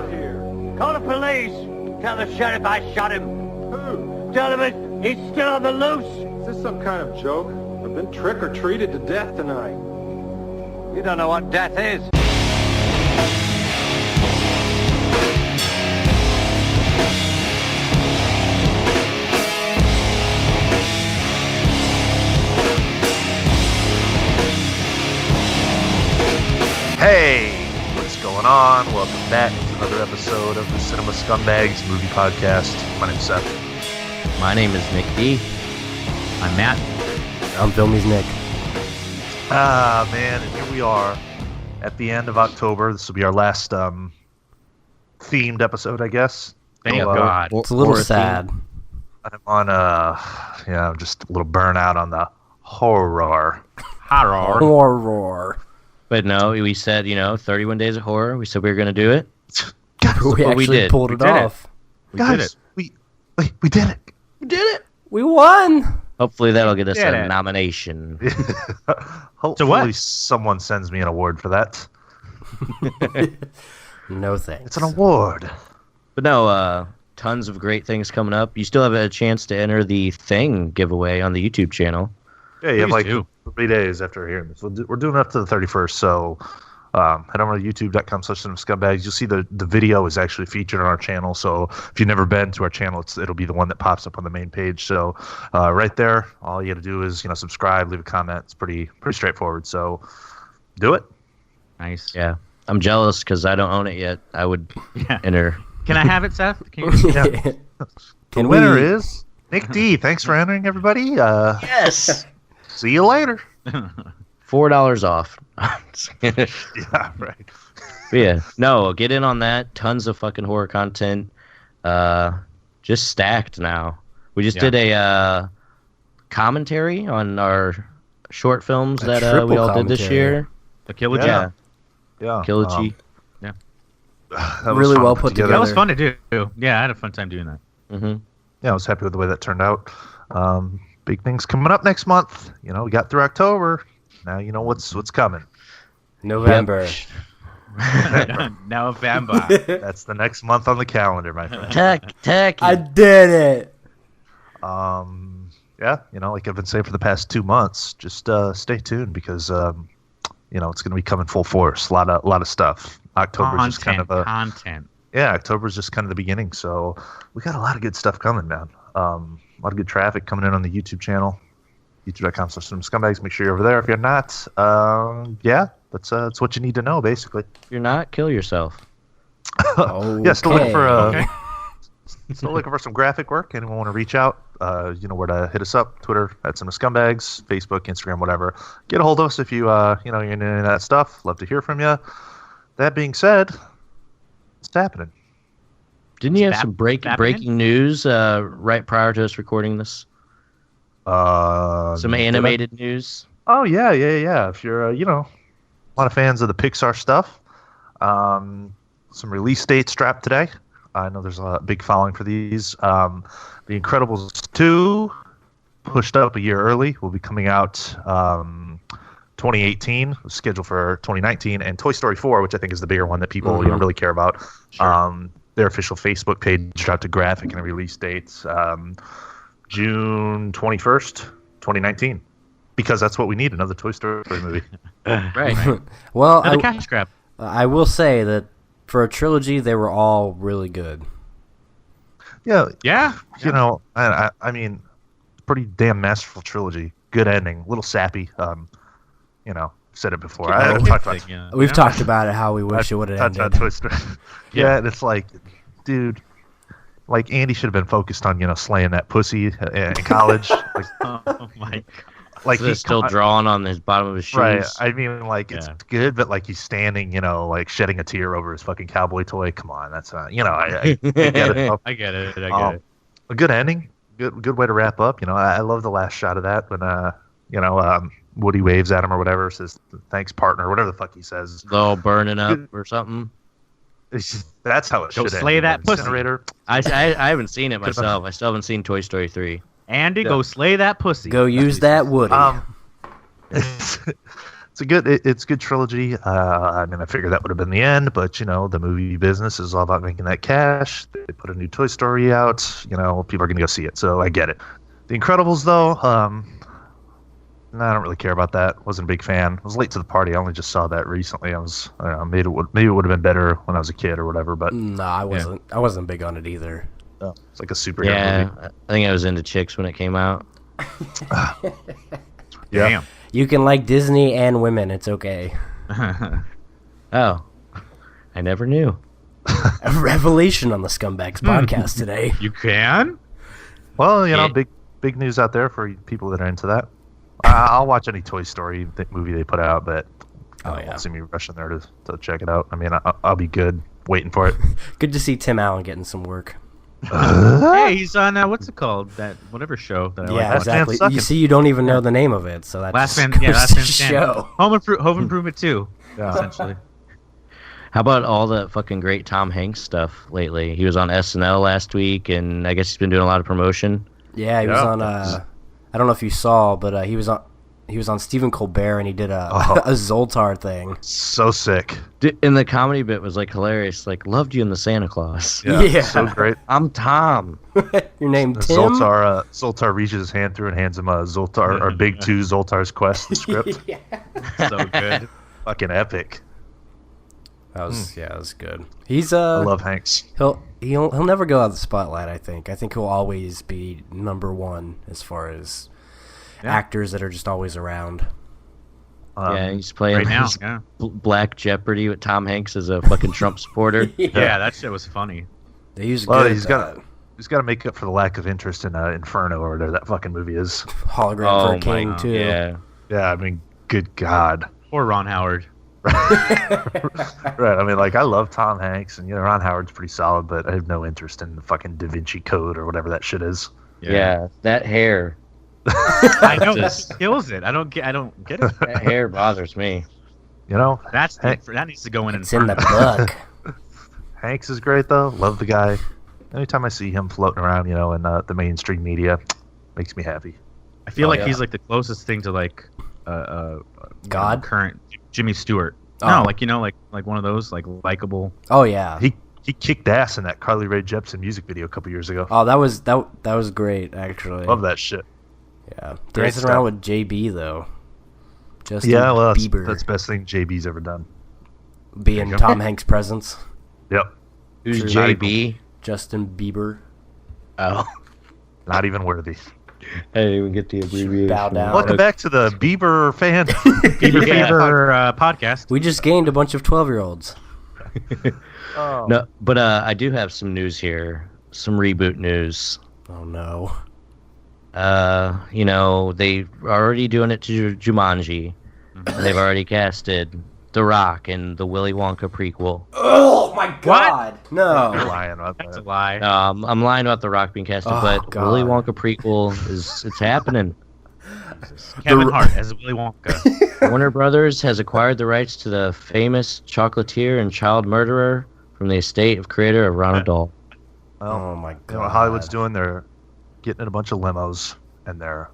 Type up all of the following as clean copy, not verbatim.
out here? Call the police. Tell the sheriff I shot him. Who? Tell him he's still on the loose. Is this some kind of joke? I've been trick-or-treated to death tonight. You don't know what death is. Hey, what's going on? Welcome back to another episode of the Cinema Scumbags movie podcast. My name's Seth. My name is Nick D. I'm Matt. I'm Filmy's Nick. Ah, man, and here we are at the end of October. This will be our last themed episode, I guess. Thank God. It's a little sad. I'm on just a little burnout on the horror. Horror. But no, we said, 31 days of horror. We said we were going to do it. We actually pulled it off. Guys, we did it. We did it. We won. Hopefully that'll get us a nomination. Hopefully someone sends me an award for that. No thanks. It's an award. But no, tons of great things coming up. You still have a chance to enter the Thing giveaway on the YouTube channel. Yeah, you have like do. 3 days after hearing this. We're doing it up to the 31st, so head over to youtube.com/scumbags. You'll see the video is actually featured on our channel, so if you've never been to our channel, it'll be the one that pops up on the main page. So right there, all you got to do is subscribe, leave a comment. It's pretty straightforward, so do it. Nice. Yeah. I'm jealous because I don't own it yet. I would enter. Can I have it, Seth? Can you... Yeah. The winner is Nick D. Thanks for entering, everybody. Yes! See you later. $4 off. Yeah, right. But yeah, no, get in on that. Tons of fucking horror content. Just stacked now. We just did a commentary on our short films that we all did this year. The Kilogy? Yeah. Kilogy. That was Really fun well to put That together. was fun to do. Yeah, I had a fun time doing that. Mm-hmm. Yeah, I was happy with the way that turned out. Big things coming up next month. We got through October. Now you know what's coming. November. Now November. That's the next month on the calendar, my friend. Tacky. I did it. Yeah, like I've been saying for the past 2 months, just stay tuned because it's going to be coming full force. A lot of stuff. October's just kind of content. Yeah, October's just kind of the beginning, so we got a lot of good stuff coming, man. A lot of good traffic coming in on the YouTube channel, youtube.com/scumbags. Make sure you're over there. If you're not, that's what you need to know, basically. If you're not, kill yourself. Yeah, still looking for Okay. still looking for some graphic work. Anyone want to reach out? You know where to hit us up. Twitter @CinemaScumbags, Facebook, Instagram, whatever. Get a hold of us if you're into any of that stuff. Love to hear from you. That being said, it's happening. Didn't you have some breaking news right prior to us recording this? Some animated news? Oh, yeah. If you're, a lot of fans of the Pixar stuff, some release dates dropped today. I know there's a big following for these. The Incredibles 2, pushed up a year early, will be coming out 2018, scheduled for 2019, and Toy Story 4, which I think is the bigger one that people really care about. Sure. Their official Facebook page dropped a graphic and a release date, June 21st, 2019, because that's what we need, another Toy Story movie. Right. Well, Another cash grab. I will say that for a trilogy, they were all really good. Yeah. Yeah. I mean, pretty damn masterful trilogy. Good ending, a little sappy. Said it before. We've talked about it, how we wish it would have ended. Toy Story. Yeah, and it's like, dude, like Andy should have been focused on slaying that pussy in college. Like, Oh my God. like He's still drawing on his bottom of his shoes. right. I mean, like it's good, but like he's standing, like shedding a tear over his fucking cowboy toy. Come on, that's not. I get it. I get it. I get it. A good ending. Good way to wrap up. I love the last shot of that when Woody waves at him or whatever, says thanks partner, whatever the fuck he says. They're all burning up or something. That's how it should end. Go slay that pussy. I haven't seen it myself. I still haven't seen Toy Story 3. Andy, go slay that pussy. Go use that Woody. it's a good trilogy. I mean, I figured that would have been the end, but the movie business is all about making that cash. They put a new Toy Story out. People are going to go see it, so I get it. The Incredibles, though, no, I don't really care about that. Wasn't a big fan. I was late to the party. I only just saw that recently. I don't know, maybe it would have been better when I was a kid or whatever. But No, I wasn't. I wasn't big on it either. It's like a superhero movie. I think I was into chicks when it came out. Yeah. Damn. You can like Disney and women. It's okay. Oh, I never knew. A revelation on the Scumbags podcast today. You can? Well, Yeah. big news out there for people that are into that. I'll watch any Toy Story movie they put out, but I won't see me rushing there to check it out. I mean, I'll be good waiting for it. Good to see Tim Allen getting some work. Hey, he's on what's it called? That whatever show that I Yeah, like. exactly. Sucking. You see, you don't even know the name of it, so that Last just Man, goes Last to Man Standing. show. Home Improvement 2, essentially. How about all the fucking great Tom Hanks stuff lately? He was on SNL last week, and I guess he's been doing a lot of promotion. Yeah, he was on. I don't know if you saw, but he was on Stephen Colbert, and he did a Zoltar thing. So sick. And the comedy bit was like hilarious. Like, loved you in the Santa Claus. Yeah. So great. I'm Tom. Your name Tim? Zoltar reaches his hand through and hands him a Zoltar or Big Two Zoltar's Quest the script. So good. Fucking epic. That was good. He's I love Hanks. he'll never go out of the spotlight. I think he'll always be number one as far as actors that are just always around. Yeah, he's playing Right now, his yeah. Black Jeopardy with Tom Hanks as a fucking Trump supporter. Yeah, that shit was funny. He's Well, good. he's got to make up for the lack of interest in Inferno or whatever that fucking movie is. hologram for a king too. Yeah. Yeah, I mean, good God. Poor Ron Howard. Right. I mean, like, I love Tom Hanks, and Ron Howard's pretty solid, but I have no interest in the fucking Da Vinci Code or whatever that shit is. Yeah, that hair. I know Just- that kills it. I don't get it. That hair bothers me. That needs to go in. It's in the book. Hanks is great, though. Love the guy. Anytime I see him floating around, in the mainstream media, makes me happy. I feel like yeah. he's like the closest thing to like God? current Jimmy Stewart. Oh. No, like one of those like likable. Oh yeah. He kicked ass in that Carly Rae Jepsen music video a couple years ago. Oh, that was great actually. Love that shit. Yeah. Great Dancing stuff. around with JB though. Justin Bieber. Bieber That's the best thing JB's ever done. being There you go. Tom Hanks' presence. Yep. Who's True. JB? Justin Bieber. Oh, Not even worthy. I didn't even get the abbreviation. Bow down. Welcome back to the Bieber fan. Bieber Yeah. Fever podcast. We just gained a bunch of 12-year-olds. Oh. No, but I do have some news here. Some reboot news. Oh no. They are already doing it to Jumanji. And they've already casted The Rock in the Willy Wonka prequel. Oh my god. I'm No. lying about That's a that. lie. I'm lying about The Rock being casted, Oh, but God. Willy Wonka prequel it's happening. Kevin Hart as Willy Wonka. Warner Brothers has acquired the rights to the famous chocolatier and child murderer from the estate of creator of Ronald Dahl. Well, Oh my you know god. what Hollywood's doing? They're getting in a bunch of limos and they're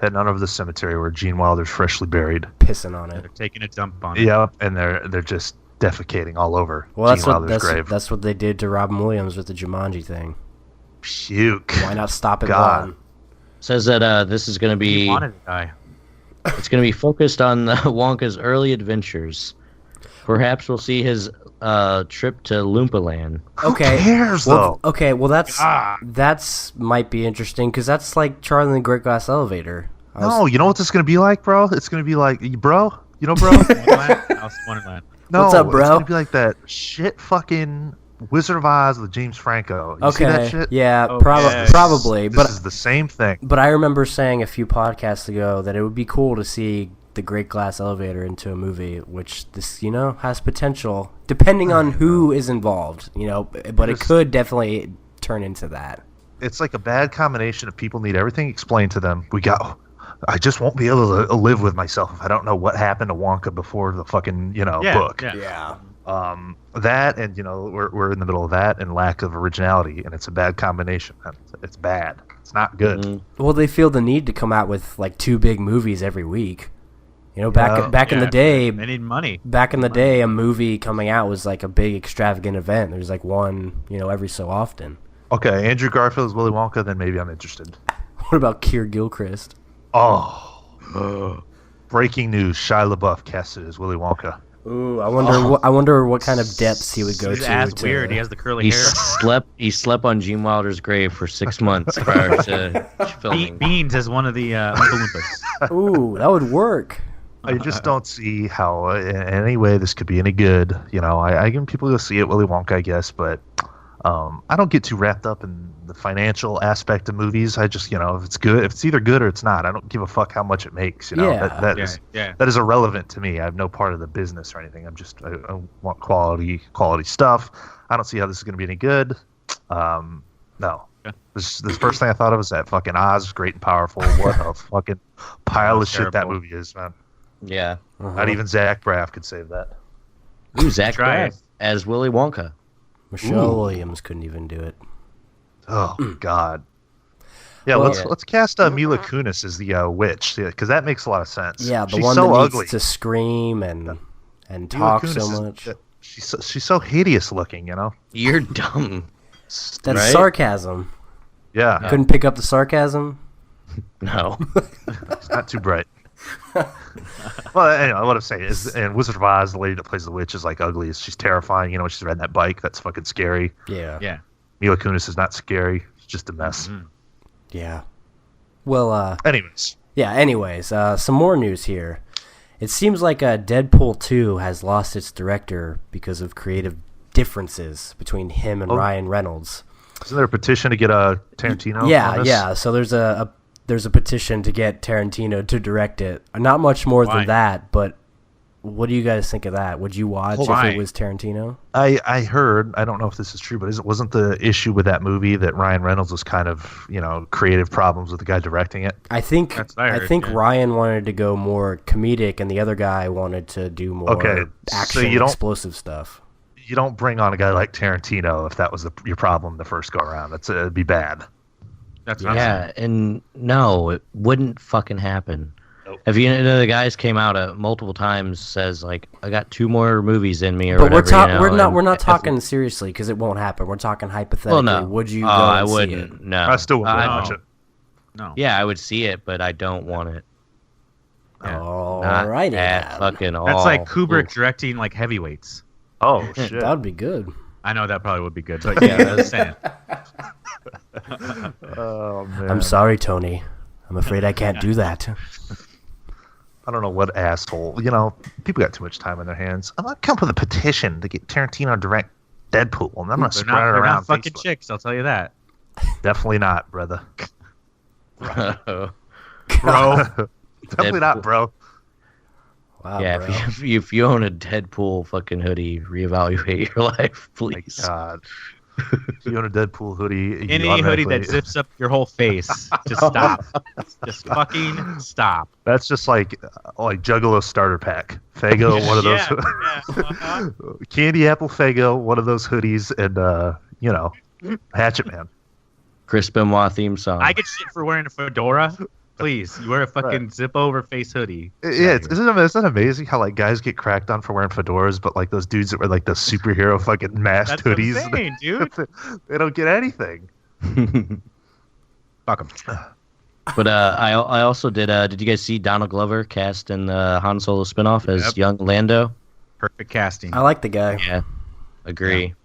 heading on over to the cemetery where Gene Wilder's freshly buried. Pissing on it. They're taking a dump on it. Yeah, and they're just defecating all over Well, Gene Wilder's grave. that's what they did to Robin Williams with the Jumanji thing. Puke. Why not stop it God. one? Says that this is going to He be wanted to die. it's going to be focused on Wonka's early adventures. Perhaps we'll see his trip to Loompa Land. Okay. Who cares, Well, though? okay, well that's Ah. might be interesting because that's like Charlie and the Great Glass Elevator. No, you know what this is going to be like, bro? It's going to be like, bro? You know, bro? Wonderland? Alice in Wonderland. No, What's up, bro? It's going to be like that shit fucking Wizard of Oz with James Franco. You see that Okay, shit? yeah, Oh, probably, yes. This is the same thing. but I remember saying a few podcasts ago that it would be cool to see the Great Glass Elevator into a movie, which this has potential depending on who is involved, but it could definitely turn into that. It's like a bad combination of people need everything explained to them. I just won't be able to live with myself if I don't know what happened to Wonka before the fucking, book. Yeah. That and, we're in the middle of that and lack of originality, and it's a bad combination. It's bad. It's not good. Mm. Well, they feel the need to come out with like 2 big movies every week. You know, back in the day, they need money. Back in the day, a movie coming out was like a big extravagant event. There's like one, every so often. Okay, Andrew Garfield's Willy Wonka, then maybe I'm interested. What about Keir Gilchrist? Oh, breaking news: Shia LaBeouf casted as Willy Wonka. Ooh, I wonder what kind of depths he would go His to. ass weird. He has the curly hair. He slept on Gene Wilder's grave for 6 months prior to filming. Beans is one of the Oompa Loompas. Ooh, that would work. I just don't see how in any way this could be any good. I can people go see it, Willy Wonka, I guess, but I don't get too wrapped up in the financial aspect of movies. I just, if it's good, if it's either good or it's not, I don't give a fuck how much it makes. That is irrelevant to me. I have no part of the business or anything. I want quality stuff. I don't see how this is going to be any good. No. This first thing I thought of was that fucking Oz, Great and Powerful. What a fucking pile of shit that movie is, man. Yeah. Not even Zach Braff could save that. Ooh, Zach Braff as Willy Wonka. Michelle Williams couldn't even do it. Oh God. Yeah, let's cast Mila Kunis as the witch, because that makes a lot of sense. Yeah, the she's one so that ugly. needs to scream and talk so much. She's so hideous looking, You're dumb. That's right? sarcasm. Yeah. Couldn't pick up the sarcasm? No. It's not too bright. Well, anyway, what I'm saying is, in Wizard of Oz, the lady that plays the witch is like ugly. She's terrifying. When she's riding that bike, that's fucking scary. Yeah. Yeah. Mila Kunis is not scary. She's just a mess. Mm-hmm. Yeah. Well, Anyways. Yeah, anyways, some more news here. It seems like Deadpool 2 has lost its director because of creative differences between him and Ryan Reynolds. Isn't there a petition to get Tarantino? Yeah, on this? yeah. So there's a petition to get Tarantino to direct it. Not much more than that, but what do you guys think of that? Would you watch if it was Tarantino? I heard, I don't know if this is true, but wasn't the issue with that movie that Ryan Reynolds was kind of, creative problems with the guy directing it? I think Ryan wanted to go more comedic and the other guy wanted to do more action explosive stuff. You don't bring on a guy like Tarantino if that was your problem the first go around. It'd be bad. That's what I'm saying. And no, it wouldn't fucking happen. Nope. If the guys came out multiple times, says like, I got 2 more movies in me, or but whatever. We're not talking seriously because it won't happen. We're talking hypothetically. Well, no. Would you go I and wouldn't. see it? No, I still wouldn't watch it. No. Yeah, I would see it, but I don't want it. Yeah. All right, fucking all. That's like Kubrick directing like Heavyweights. Oh shit, that would be good. I know that probably would be good, but yeah, I was saying. Oh man, I'm sorry, Tony. I'm afraid I can't do that. I don't know what asshole. People got too much time on their hands. I'm not coming with a petition to get Tarantino to direct Deadpool, and I'm not spreading it around. They're not fucking Facebook. chicks, I'll tell you that. Definitely not, brother. Bro. Definitely not, bro. Wow, Yeah, bro. if you own a Deadpool fucking hoodie, reevaluate your life, please. My God. If you own a Deadpool hoodie, Any hoodie that zips up your whole face, just stop. Just fucking stop. That's just like Juggalo starter pack. Fago, one of those. Candy apple Fago, one of those hoodies, and Hatchet Man. Chris Benoit theme song. I get shit for wearing a fedora. Please, you wear a fucking zip over face hoodie. Yeah, isn't that amazing how guys get cracked on for wearing fedoras, but those dudes that wear the superhero fucking masked hoodies, what I'm saying, dude. they don't get anything. Fuck them. But I also did. Did you guys see Donald Glover cast in the Han Solo spinoff as young Lando? Perfect casting. I like the guy. Yeah, agree.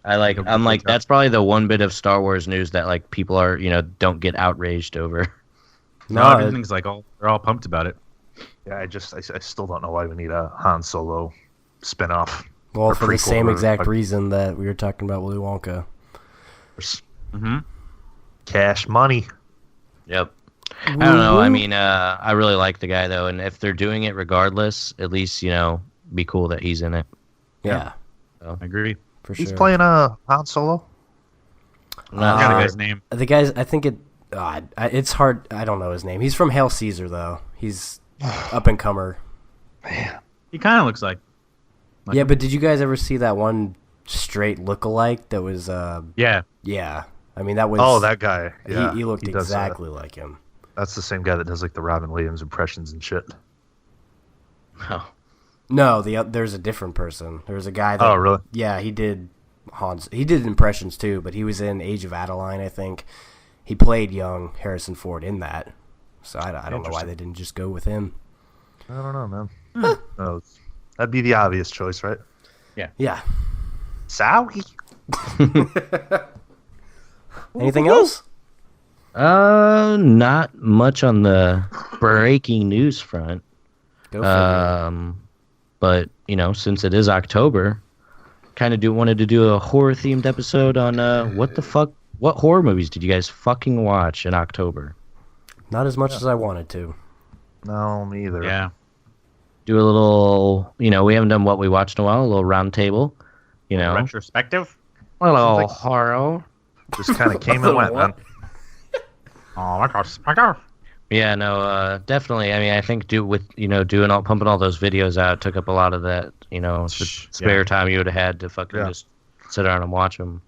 Yeah. I'm like that's probably the one bit of Star Wars news that people are don't get outraged over. No, everything's they're all pumped about it. Yeah, I still don't know why we need a Han Solo spinoff. Well, for the prequel same or exact reason that we were talking about Willy Wonka. Mm-hmm. Cash money. Yep. I don't know. I mean, I really like the guy though, and if they're doing it regardless, at least be cool that he's in it. Yeah, I agree. for He's sure. playing Han Solo. I got a guy's name. The guy's. I think it. It's hard. I don't know his name. He's from Hail Caesar though. He's up and comer. He kind of looks like. Yeah, but did you guys ever see that one straight lookalike that was? Yeah. Yeah. I mean, that was. That guy. Yeah, he looked does, exactly like him. That's the same guy that does the Robin Williams impressions and shit. Oh. No, there's a different person. There's a guy that. Oh, really? Yeah, he did Hans. He did impressions too, but he was in Age of Adeline, I think. He played young Harrison Ford in that. So I don't know why they didn't just go with him. I don't know, man. No, that'd be the obvious choice, right? Yeah. Sorry. Anything else? Not much on the breaking news front. Go figure. But since it is October, kind of wanted to do a horror themed episode on what horror movies did you guys fucking watch in October? Not as much as I wanted to. No, me either. Yeah. Do a little, we haven't done what we watched in a while, a little round table, Retrospective? a little horror. Just kind of came and went, man. Oh my gosh. My God. Yeah, no, definitely. I mean, I think pumping all those videos out took up a lot of that, spare time you would have had to fucking just sit down and watch them.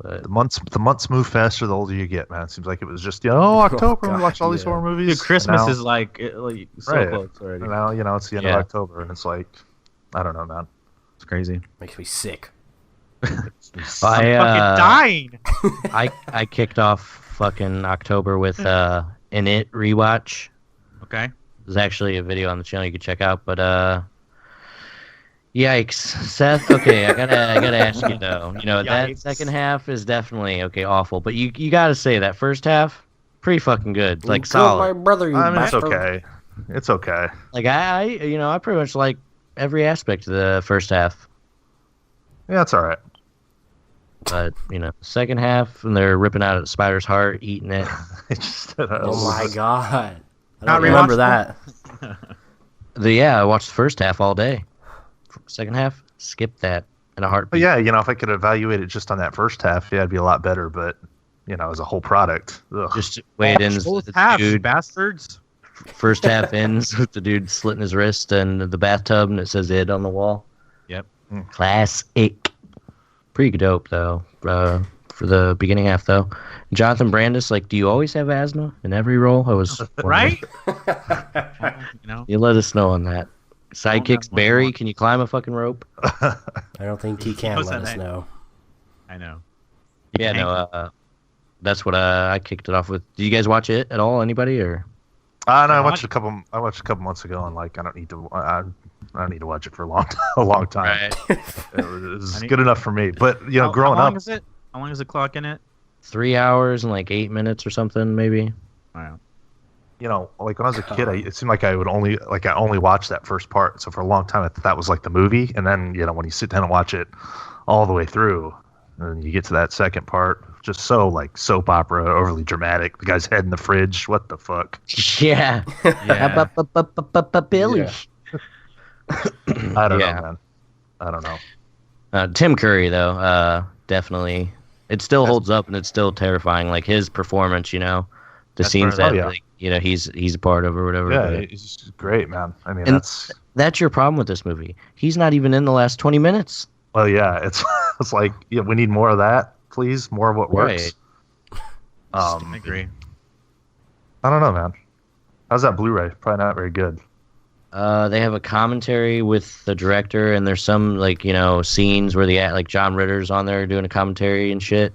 But The months move faster the older you get, man. It seems like it was just October. God, we watched all these horror movies. Dude, Christmas Now- is like so Right. close already. Now it's the end of October, and it's like, I don't know, man. It's crazy. Makes me sick. I'm fucking dying. I kicked off fucking October with an It rewatch. Okay. There's actually a video on the channel you can check out, but yikes, Seth. Okay, I gotta ask you though. That second half is definitely awful, but you gotta say that first half pretty fucking good, like You killed my solid. brother, you I mean, it's bastard. okay. It's okay. Like I pretty much like every aspect of the first half, Yeah, it's all right. but second half and they're ripping out a spider's heart, eating it. Oh my god. I Not don't remember rewatchable? that. I watched the first half all day. Second half, skip that in a heartbeat. But yeah, if I could evaluate it just on that first half, it'd be a lot better. But as a whole product, ugh. Just the way it ends. Both The halves, dude, bastards. first half ends with the dude slitting his wrist and the bathtub, and it says "Id" on the wall. Yep. Classic. Pretty dope though. For the beginning half though. Jonathan Brandis, do you always have asthma in every role? I was wondering. Right? You let us know on that. Sidekicks, have Barry, one. can you climb a fucking rope? I don't think he can knows let that us name? know. I know. Yeah, no. That's what I kicked it off with. Did you guys watch it at all? Anybody or? No, I I watched a couple. I watched a couple months ago, and I don't need to. I don't need to watch it for a long time. Right. It was good enough for me. But growing how long up, is it? How long is the clock in it? 3 hours and 8 minutes or something, maybe. Wow. when I was a kid, it seemed like I only watched that first part. So for a long time, I thought that was like the movie. And then when you sit down and watch it all the way through, and you get to that second part, just so soap opera, overly dramatic. The guy's head in the fridge. What the fuck? Yeah. Yeah. Billy. I don't Yeah. know, man. I don't know. Tim Curry, though, definitely. It still holds up and it's still terrifying. His performance, the That's scenes right. that, Oh, yeah. he's a part of or whatever. Yeah, but he's great, man. I mean, And- that's your problem with this movie. He's not even in the last 20 minutes. well, yeah, it's we need more of that, please. More of what works. I agree. I don't know, man. How's that Blu-ray? Probably not very good. They have a commentary with the director, and there's some scenes where John Ritter's on there doing a commentary and shit,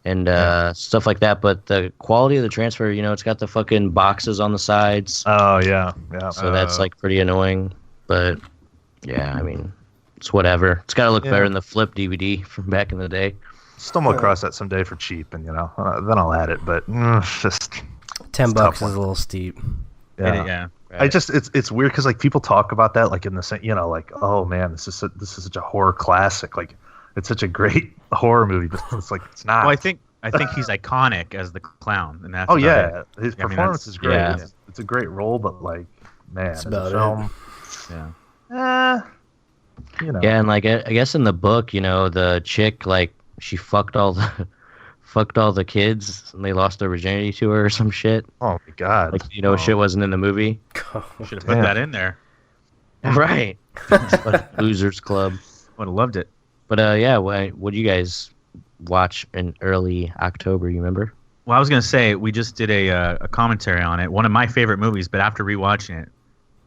and stuff like that. But the quality of the transfer, it's got the fucking boxes on the sides, Oh yeah, yeah. so that's pretty annoying. But yeah, I mean, it's whatever. It's got to look better than the flip DVD from back in the day. Stumble across that someday for cheap, and then I'll add it. But it's just $10 tough is one. a little steep. yeah. Yeah. I just it's weird because people talk about that in the same oh man, this is such a horror classic, it's such a great horror movie, but it's not. Well, I think he's iconic as the clown, and that's Oh about yeah, it. his I mean, performance is great. yeah. It's a great role, but man, as a about film, Yeah. Yeah, and I guess in the book, the chick she fucked all the kids and they lost their virginity to her or some shit. Oh my god, Shit wasn't in the movie. You should have put that in there. Right. Losers Club. Would have loved it. But what do you guys watch in early October? You remember? Well, I was gonna say we just did a commentary on it. One of my favorite movies, but after rewatching it,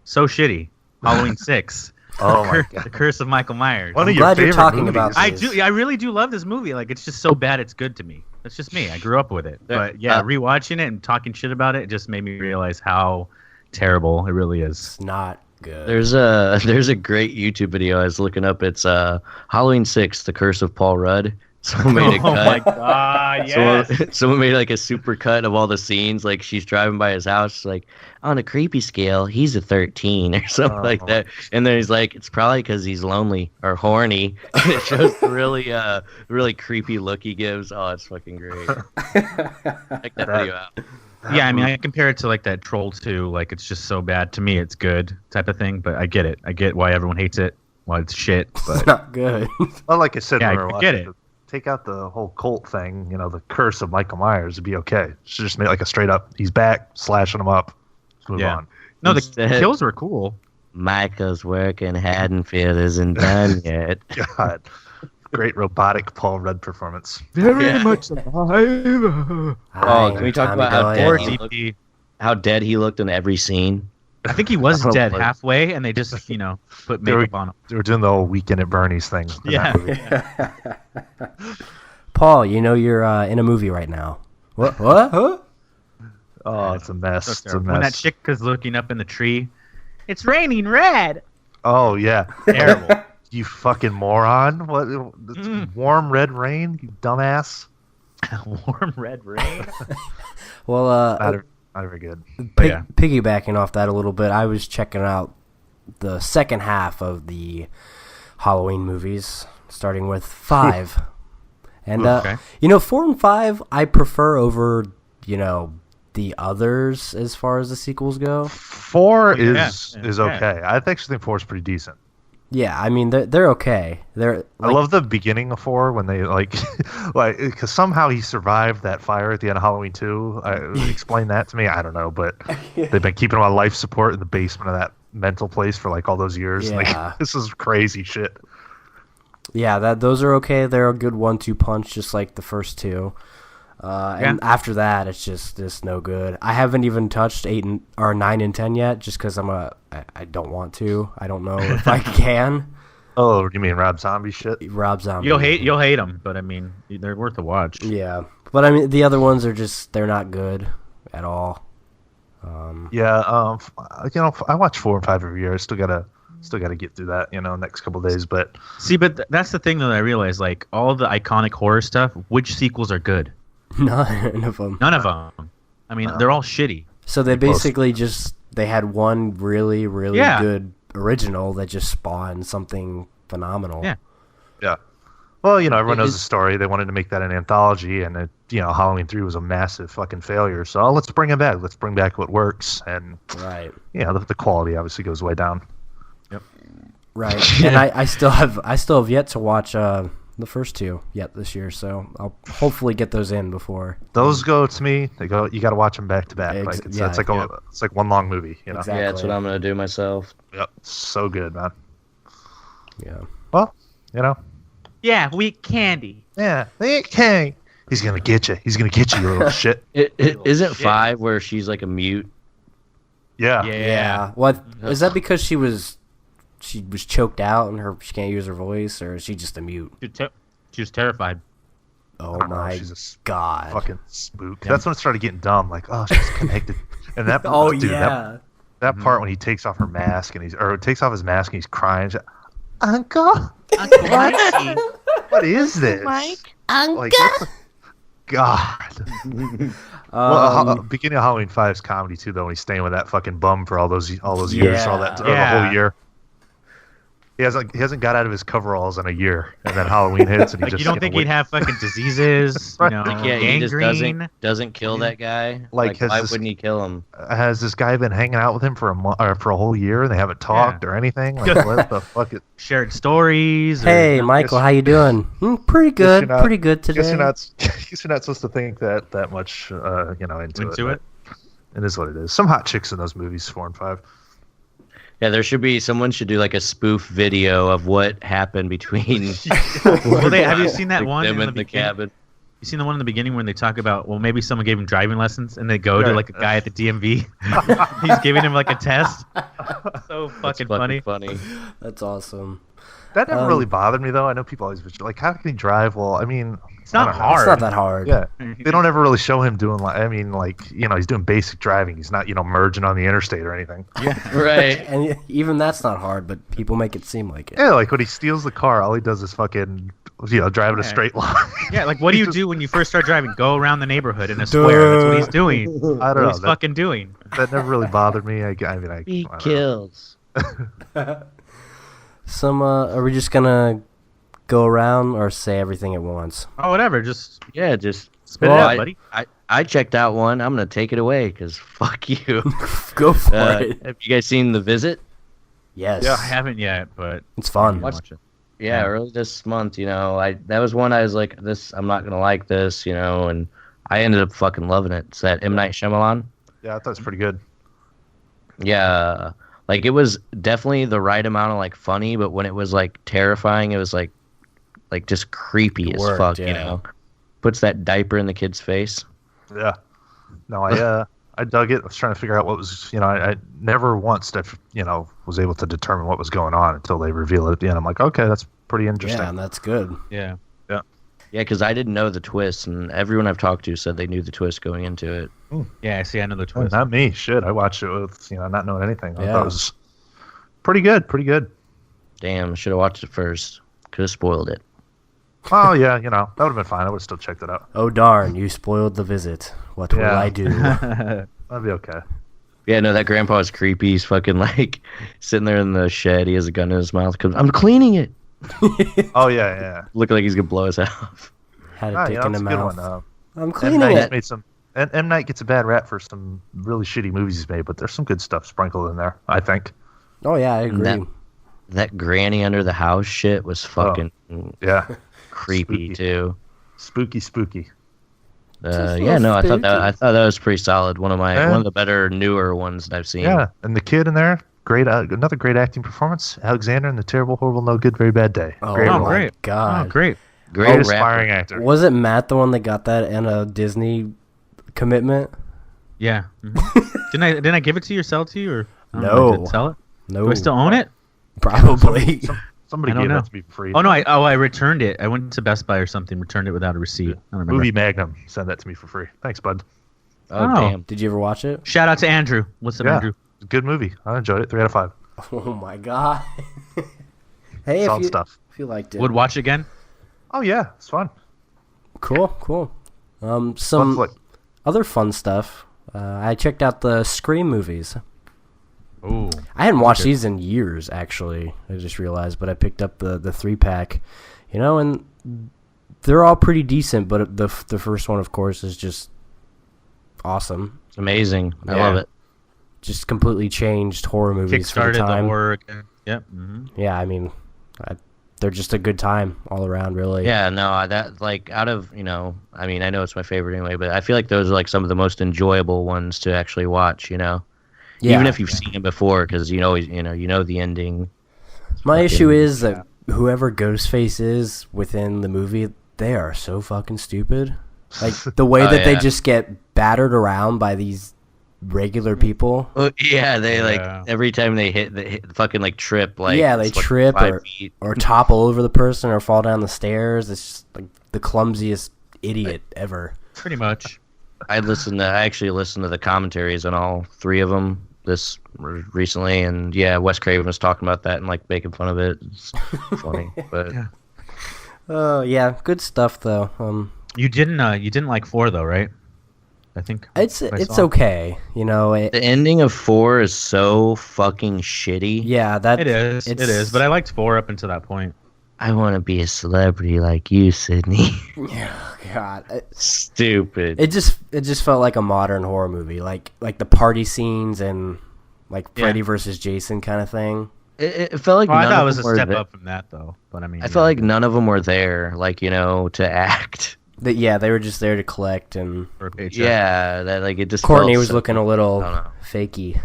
so shitty. Halloween 6. Oh my god. The Curse of Michael Myers. One of I'm your glad you're favorite talking movies. about I this. do. I really do love this movie. Like, it's just so bad it's good to me. That's just me. I grew up with it. But yeah, rewatching it and talking shit about it just made me realize how terrible it really is. It's not good. There's a great YouTube video I was looking up. It's Halloween 6, The Curse of Paul Rudd. Someone made a Oh my cut. god, yes. Someone made like a super cut of all the scenes. Like she's driving by his house, like on a creepy scale, he's a 13 or something like that. And then he's like, it's probably because he's lonely or horny. And it shows the really creepy look he gives. Oh, it's fucking great. Check that video out. Yeah, I mean, I compare it to like that Troll 2. Like, it's just so bad. To me, it's good type of thing. But I get it. I get why everyone hates it. Why it's shit. It's But not good. Well, like I said, Yeah, when we were I get watching it. take out the whole cult thing, the curse of Michael Myers would be okay. Should just make like a straight up, he's back, slashing him up. Let's move Yeah. on. no, the Instead- kills were cool. Michael's work in Haddonfield isn't done yet. God. Great robotic Paul Rudd performance. Very much alive. Oh, can we talk about how Tommy dead Doyle. he looked? How dead he looked in every scene. I think he was Oh, dead boy. halfway, and they just, put They were- makeup on him. They were doing the whole Weekend at Bernie's thing. in that movie. Yeah. Paul, you're in a movie right now. What? What? Huh? Oh, it's a mess. So It's a terrible. When that mess. chick is looking up in the tree, it's raining red. Oh, yeah. Terrible. You fucking moron. What? It's warm red rain, you dumbass. Warm red rain. Well, Not very good. But yeah. piggybacking off that a little bit, I was checking out the second half of the Halloween movies, starting with 5. And, Okay. 4 and 5 I prefer over, the others as far as the sequels go. 4 Yeah, is yeah. okay. I actually think 4 is pretty decent. Yeah, I mean, they're okay. They're I love the beginning of 4 when they because somehow he survived that fire at the end of Halloween 2. Explain that to me. I don't know, but they've been keeping him on life support in the basement of that mental place for like all those years. Yeah. Like, this is crazy shit. Yeah, those are okay. They're a good 1-2 punch, just like the first 2. And after that, it's just no good. I haven't even touched 9 and 10 yet, just because I don't want to. I don't know if I can. Oh, you mean Rob Zombie shit? Rob Zombie. You'll hate them, but I mean, they're worth a watch. Yeah, but I mean the other ones are they're not good at all. Yeah, I watch 4 and 5 every year. I still gotta get through that, next couple of days. But See, but that's the thing that I realized. Like all the iconic horror stuff, which sequels are good? None of them. None of them. I mean, they're all shitty. So they basically they had one really, really Yeah. good original that just spawned something phenomenal. Yeah. yeah, well, everyone knows the story. They wanted to make that an anthology, and Halloween 3 was a massive fucking failure. So let's bring it back. Let's bring back what works, and Right. the quality obviously goes way down. Right. And I still have yet to watch the first 2 yet this year, so I'll hopefully get those in before. Those go to me. They go. You got to watch them back to back. Yeah, It's like one long movie. Exactly. Yeah, that's what I'm gonna do myself. Yep. So good, man. Yeah. Well, Yeah, weak candy. yeah. Okay. He's gonna get you. He's gonna get you, you little shit. It isn't 5 where she's like a mute. Yeah. Yeah. What is that? Because she was choked out and she can't use her voice, or is she just a mute? She was terrified. Oh I don't know, my she's a god! Fucking spook. That's when it started getting dumb. Like, oh, she's connected. And that. Oh dude, yeah. That part when he takes off her mask and takes off his mask and he's crying. She's like, Uncle, what is this? Uncle. Like, what the- God. Beginning of Halloween 5's comedy too, though. When he's staying with that fucking bum for all those years, the whole year. He hasn't got out of his coveralls in a year, and then Halloween hits, and he Like, just you don't think he'd have fucking diseases? Right. He just gangrene? doesn't kill that guy. Like, why wouldn't he kill him? has this guy been hanging out with him for a month or for a whole year, and they haven't talked or anything? Like, what the fuck? Shared stories. Hey, Michael, how you doing? Pretty good. you're not- Pretty good today. Guess you're not supposed to think that much, into it. It is what it is. Some hot chicks in those movies, 4 and 5. Yeah, someone should do like a spoof video of what happened between Well, have you seen that one them in in the the cabin. You seen the one in the beginning when they talk about, well, maybe someone gave him driving lessons, and they go to like a guy at the DMV. He's giving him like a test. So fucking funny. That's awesome. That never really bothered me, though. I know people always like, how can he drive? Well, I mean, it's not hard. It's not that hard. Yeah, they don't ever really show him doing he's doing basic driving. He's not, merging on the interstate or anything. Yeah, right. And even that's not hard, but people make it seem like it. Yeah, like when he steals the car, all he does is fucking, driving a straight line. Yeah, like what do you do when you first start driving? Go around the neighborhood in a square. That's what he's doing. I don't know. He's fucking doing. That never really bothered me. He kills. Are we just gonna go around or say everything at once? Oh, whatever. Just it spit out, buddy. I checked out one. I'm gonna take it away because fuck you. Go for it. Have you guys seen The Visit? Yes. Yeah, I haven't yet, but it's fun. Watch it. Yeah, early this month. That was one I was like, this. I'm not gonna like this, and I ended up fucking loving it. It's that M. Night Shyamalan. Yeah, I thought it was pretty good. Yeah, like it was definitely the right amount of like funny, but when it was like terrifying, it was like just creepy as fuck. Yeah. Puts that diaper in the kid's face. Yeah. No, I dug it. I was trying to figure out what was, I never once, was able to determine what was going on until they reveal it at the end. I'm like, okay, that's pretty interesting. Yeah, and that's good. Yeah. Yeah, because I didn't know the twist, and everyone I've talked to said they knew the twist going into it. Yeah, I know the twist. Not me. Shit, I watched it with, not knowing anything. I Yeah. thought it was pretty good. Damn, should have watched it first. Could have spoiled it. Oh, yeah, that would have been fine. I would have still checked it out. Oh darn, you spoiled The Visit. What will I do? That'd be okay. Yeah, no, that grandpa is creepy. He's fucking like sitting there in the shed. He has a gun in his mouth. I'm cleaning it. Oh, yeah. Looking like he's gonna blow his head off. Had a dick in the that's a good mouth. one. I'm cleaning it. Made some. And M. Night gets a bad rap for some really shitty movies he's made, but there's some good stuff sprinkled in there, I think. Oh yeah, I agree. That granny under the house shit was fucking Spooky. creepy too. Spooky. Yeah, no, I thought that was pretty solid. One of the better newer ones that I've seen. Yeah, and the kid in there, great. Another great acting performance. Alexander in The Terrible, Horrible, No Good, Very Bad Day. Oh, Great my role. great. God. Oh, great. Great aspiring actor. Was it Matt the one that got that and a Disney commitment? Yeah. Mm-hmm. Didn't I give it to you or sell it to you or No. Did I sell it? No. Do I still own it? Probably. Somebody I don't gave know. that to me for free. Oh no, I returned it. I went to Best Buy or something, returned it without a receipt. I don't remember. Movie Magnum sent that to me for free. Thanks, bud. Oh, Oh. damn. Did you ever watch it? Shout out to Andrew. What's up, Andrew? Good movie. I enjoyed it. 3 out of 5. Oh my god. Hey, Solid stuff. if you liked it. Would watch again? Oh yeah, it's fun. Cool. Fun Some flick. other fun stuff. I checked out the Scream movies. Ooh. I hadn't watched these in years, actually. I just realized, but I picked up the 3-pack, and they're all pretty decent. But the first one, of course, is just awesome. It's amazing. I Yeah. love it. Just completely changed horror movies for the Kickstarted time. the horror again. Yep. Mm-hmm. Yeah, I mean, they're just a good time all around, really. Yeah, no, that like out of I mean, I know it's my favorite anyway, but I feel like those are like some of the most enjoyable ones to actually watch. Yeah. Even if you've seen it before, because you know the ending. My issue is that whoever Ghostface is within the movie, they are so fucking stupid. Like the way that they just get battered around by these regular people. Well, yeah, they like every time they hit fucking like trip like Yeah, they it's, like, trip 5 feet. or topple over the person or fall down the stairs. It's just like the clumsiest idiot ever. Pretty much. I actually listened to the commentaries on all 3 of them recently, and yeah, Wes Craven was talking about that and like making fun of it. It's funny, but Yeah, good stuff though. You didn't like 4 though, right? I think It's okay, the ending of 4 is so fucking shitty. Yeah, that It is. But I liked 4 up until that point. I want to be a celebrity like you, Sydney. God, Stupid. it just felt like a modern horror movie, like the party scenes and like Freddy versus Jason kind of thing. It felt like Well, I none thought it of was a them were step there. up from that though. But I mean, I felt like none of them were there, like to act. They were just there to collect, and for a paycheck. Yeah, that like it just. Courtney felt was so- looking a little I don't know. fakey.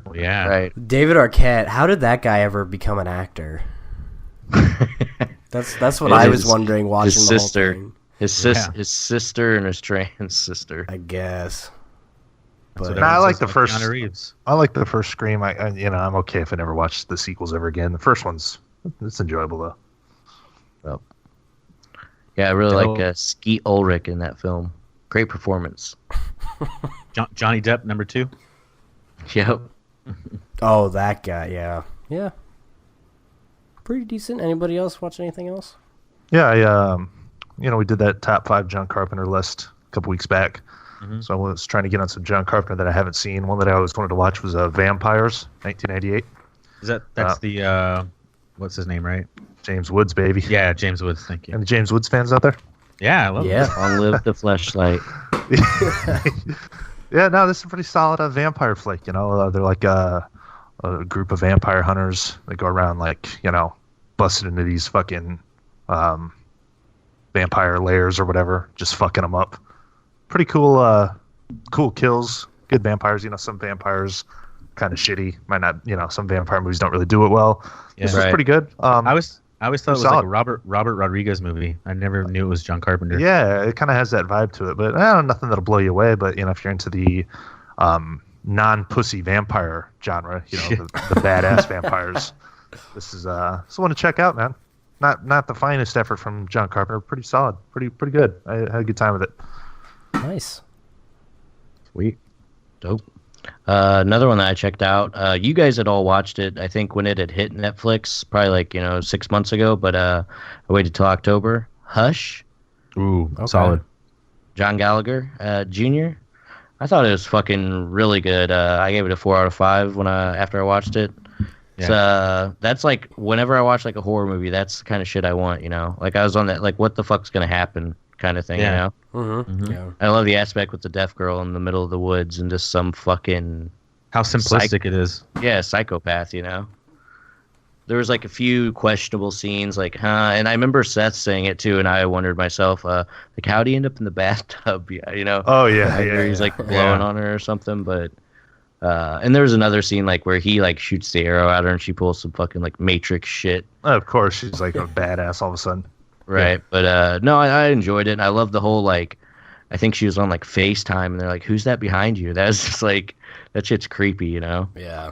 Well, yeah. Right. David Arquette, how did that guy ever become an actor? That's what I was wondering watching his the sister. whole thing. His sister and his trans sister. I guess. But I like the first. Keanu Reeves. I like the first Scream. I'm okay if I never watch the sequels ever again. The first one's it's enjoyable though. Well, yeah, I really like Skeet Ulrich in that film. Great performance. Johnny Depp, number 2. Yep. Oh, that guy. Yeah. Pretty decent. Anybody else watch anything else? Yeah, we did that top 5 John Carpenter list a couple weeks back. Mm-hmm. So I was trying to get on some John Carpenter that I haven't seen. One that I always wanted to watch was Vampires, 1998. That's the what's his name, right? James Woods, baby. Yeah, James Woods. Thank you. And the James Woods fans out there? Yeah, I love it. Long live the fleshlight. Yeah, no, this is a pretty solid vampire flick. They're like a group of vampire hunters that go around busting into these fucking vampire lairs or whatever, just fucking them up. Pretty cool kills. Good vampires. Some vampires kind of shitty. Might not. Some vampire movies don't really do it well. Yeah, this was pretty good. I always thought it was solid. like a Robert Rodriguez movie. I never knew it was John Carpenter. Yeah, it kind of has that vibe to it, but nothing that'll blow you away. But if you're into the non-pussy vampire genre, the badass vampires, this is one to check out, man. Not the finest effort from John Carpenter. Pretty solid. Pretty good. I had a good time with it. Nice. Sweet. Dope. Another one that I checked out. You guys had all watched it, I think, when it had hit Netflix, probably 6 months ago, but I waited till October. Hush. Ooh, okay. Solid. John Gallagher Jr. I thought it was fucking really good. I gave it a 4 out of 5 after I watched it. Yeah. So that's like whenever I watch like a horror movie, that's the kind of shit I want. Like I was on that like what the fuck's gonna happen kind of thing. Yeah. Mm-hmm. Mm-hmm. Yeah. I love the aspect with the deaf girl in the middle of the woods and just some fucking how simplistic it is. Yeah, psychopath. There was like a few questionable scenes, and I remember Seth saying it too, and I wondered myself, like, how'd he end up in the bathtub? Oh yeah, where he's like blowing on her or something, but. And there was another scene where he shoots the arrow at her and she pulls some fucking Matrix shit. Of course, she's like a badass all of a sudden. Right, yeah. But no, I enjoyed it. And I love the whole I think she was on FaceTime and they're like, "Who's that behind you?" That's just that shit's creepy, Yeah.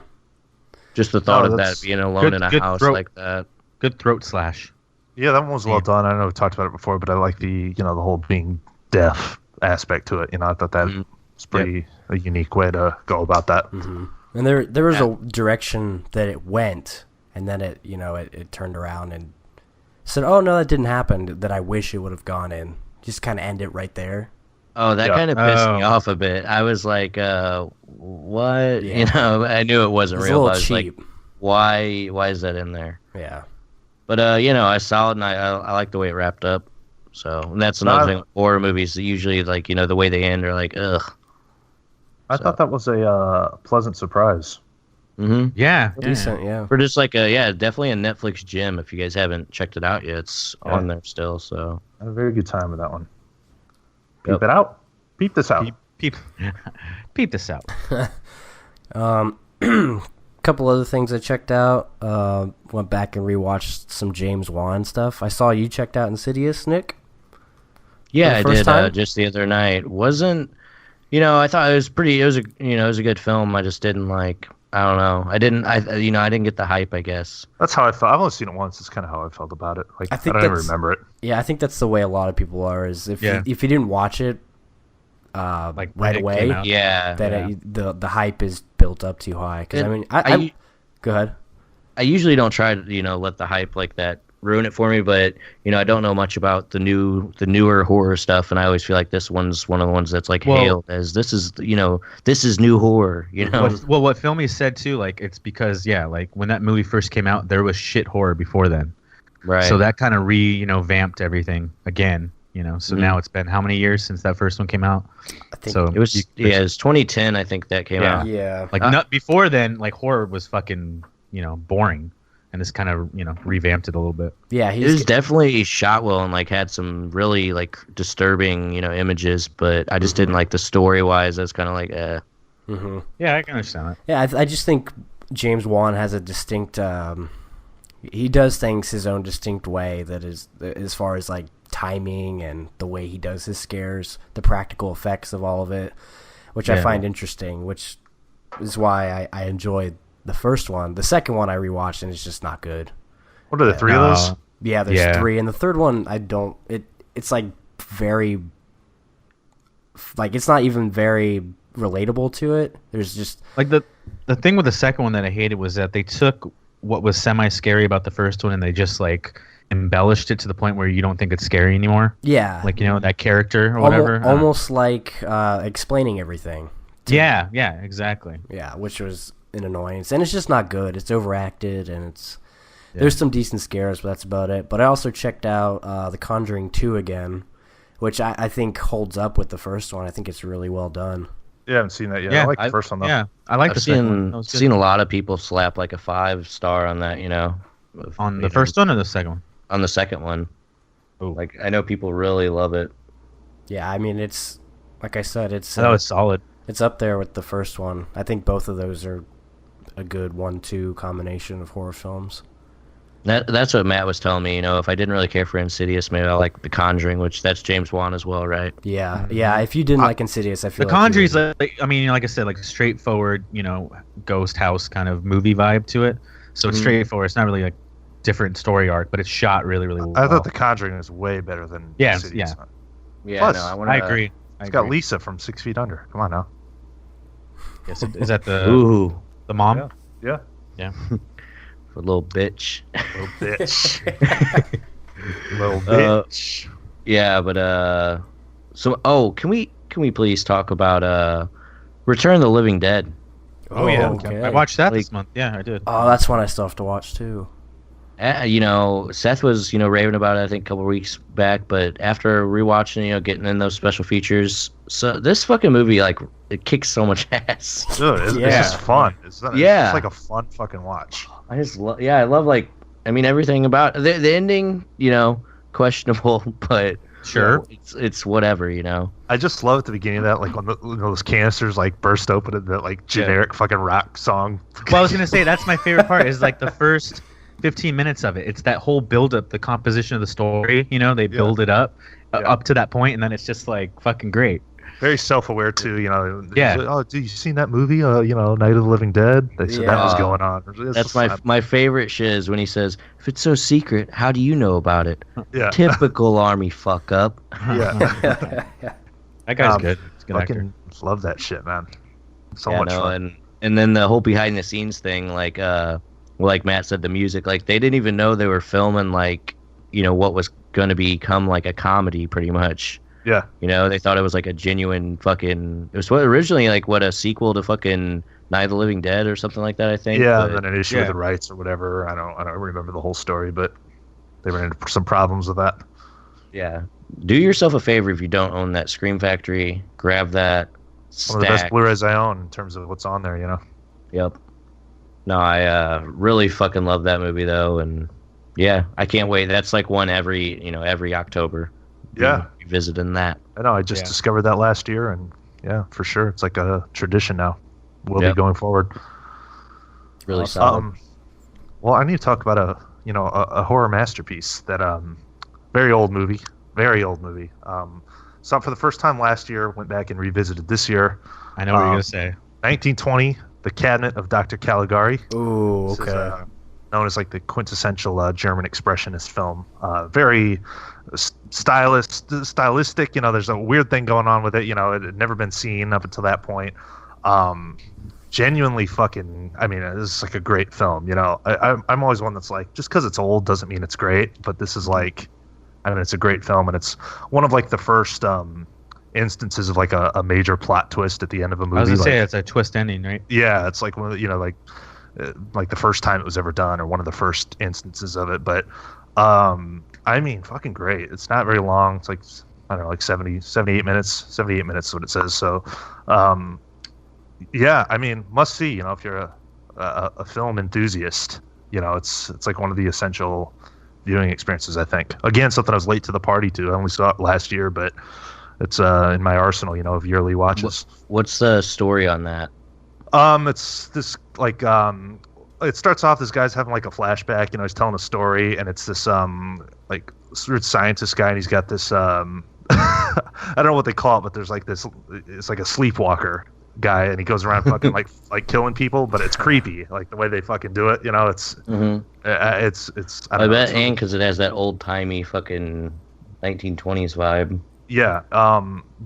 Just the thought of that being alone in a house like that. Good throat slash. Yeah, that one was well done. I know we've talked about it before, but I like the the whole being deaf aspect to it. I thought that was pretty a unique way to go about that. Mm-hmm. And there was a direction that it went, and then it turned around and said, "Oh no, that didn't happen." That I wish it would have gone in. Just kind of end it right there. Oh, that kind of pissed me off a bit. I was like, "What?" Yeah. I knew it wasn't real. A little I was cheap. like, "Why is that in there?" Yeah. But I saw it and I like the way it wrapped up. So and that's another thing with horror movies. Usually, the way they end are like, ugh. I thought that was a pleasant surprise. Mm-hmm. Yeah. Decent, yeah. For just definitely a Netflix gem. If you guys haven't checked it out yet, it's on there still. So I had a very good time with that one. Peep it out. Peep this out. Peep this out. Couple other things I checked out. Went back and rewatched some James Wan stuff. I saw you checked out Insidious, Nick. Yeah, I did time? just the other night. Wasn't I thought it was pretty. It was a good film. I just didn't I don't know. I didn't get the hype. I guess that's how I felt. I've only seen it once. It's kind of how I felt about it. I don't even remember it. Yeah, I think that's the way a lot of people are. Is if you didn't watch it, right away, the hype is built up too high. Because I go ahead. I usually don't try to let the hype like that ruin it for me, but I don't know much about the newer horror stuff, and I always feel like this one's one of the ones that's hailed as this is new horror. What Filmy said too, it's because when that movie first came out, there was shit horror before then, right? So that kind of vamped everything again. So now it's been how many years since that first one came out? I think it was it was 2010. I think that came out. Yeah, before then, horror was fucking boring. And this kind of, revamped it a little bit. Yeah, it was definitely shot well and had some really disturbing, images. But I just didn't like the story wise. I was kind of Mm-hmm. Yeah, I can understand that. Yeah, I just think James Wan has a distinct. He does things his own distinct way. That is, as far as timing and the way he does his scares, the practical effects of all of it, which I find interesting, which is why I enjoyed the first one. The second one I rewatched, and it's just not good. What are the three of those? Yeah, there's three, and the third one it's like very, like, it's not even very relatable to it. There's just like the thing with the second one that I hated was that they took what was semi-scary about the first one and they just like embellished it to the point where you don't think it's scary anymore. Yeah, like, you know, that character or whatever. Almost like explaining everything. Yeah, exactly. Yeah, which was an annoyance, and it's just not good. It's overacted, and it's there's some decent scares, but that's about it. But I also checked out The Conjuring 2 again, which I think holds up with the first one. I think it's really well done. Yeah, I haven't seen that yet. I like the first one though. Yeah, I like the second one. I've seen a lot of people slap like a 5-star on that. You know, on the first one or the second one? On the second one. Oh, like I know people really love it. Yeah, I mean, it's like I said, I thought it's solid. It's up there with the first one. I think both of those are a good 1-2 combination of horror films. That's what Matt was telling me. You know, if I didn't really care for Insidious, maybe I like The Conjuring, which that's James Wan as well, right? Yeah, yeah. If you didn't like Insidious, I feel The Conjuring's like, I mean, like I said, like straightforward, you know, ghost house kind of movie vibe to it. So it's straightforward. It's not really like different story arc, but it's shot really, really well. I thought The Conjuring was way better than Insidious. Yeah. Plus, no, I agree. It's got Lisa from 6 Feet Under. Come on now. Yes, is that the the mom? Yeah. For little bitch. Little bitch. Little bitch. Yeah, but so can we please talk about Return of the Living Dead? Oh yeah, okay. I watched that this month. Yeah, I did. Oh, that's one I still have to watch too. You know, Seth was, you know, raving about it, I think, a couple weeks back, but after rewatching, you know, getting in those special features, so this fucking movie, like, it kicks so much ass. Dude, it's just fun. It's like a fun fucking watch. I love, like, I mean, everything about the ending, you know, questionable, but sure, you know, it's whatever, you know. I just love at the beginning of that, like when those canisters like burst open and that like generic fucking rock song. Well, I was gonna say that's my favorite part is like the first 15 minutes of it. It's that whole build up, the composition of the story. You know, they build it up up to that point, and then it's just like fucking great. Very self-aware too, you know. Yeah. Like, oh, dude, you seen that movie? You know, Night of the Living Dead. They said that was going on. That's my favorite shiz when he says, "If it's so secret, how do you know about it?" Yeah. Typical army fuck up. Yeah. That guy's good. He's a good actor. Fucking love that shit, man. So Yeah, much no, fun. and then the whole behind the scenes thing, like Matt said, the music, like they didn't even know they were filming, like, you know, what was going to become like a comedy pretty much. Yeah. You know, they thought it was like a genuine fucking, it was originally like a sequel to fucking Night of the Living Dead or something like that, I think. Yeah, but, and then an issue with the rights or whatever. I don't remember the whole story, but they ran into some problems with that. yeah. Do yourself a favor if you don't own that Scream Factory, grab that. One of the best Blu-rays I own in terms of what's on there, you know. Yep. No, I really fucking love that movie though, and yeah, I can't wait. That's like one every October. Yeah, visiting that. I know. I just discovered that last year, and yeah, for sure, it's like a tradition now. Will be going forward. Really solid. Well, I need to talk about a horror masterpiece that very old movie. Saw it for the first time last year. Went back and revisited this year. I know what you're gonna say. 1920, The Cabinet of Dr. Caligari. Ooh, This okay. is, known as like the quintessential German expressionist film. Very stylistic. You know, there's a weird thing going on with it. You know, it had never been seen up until that point. Genuinely fucking. I mean, this is like a great film. You know, I'm always one that's like, just because it's old doesn't mean it's great. But this is like, I mean, it's a great film, and it's one of like the first instances of like a major plot twist at the end of a movie. I was gonna say like, it's a twist ending, right? yeah, it's like one of, you know, like the first time it was ever done, or one of the first instances of it. But I mean, fucking great. It's not very long. It's like, I don't know, like 78 minutes. 78 minutes is what it says. So yeah, I mean, must see. You know, if you're a film enthusiast, you know, it's like one of the essential viewing experiences, I think. Again, something I was late to the party to. I only saw it last year, but it's in my arsenal, you know, of yearly watches. What's the story on that? It's this like it starts off, this guy's having like a flashback, you know, he's telling a story, and it's this like scientist guy, and he's got this I don't know what they call it, but there's like this, it's like a sleepwalker guy, and he goes around fucking like killing people, but it's creepy, like the way they fucking do it, you know. It's it's I bet, and because it has that old timey fucking 1920s vibe. Yeah,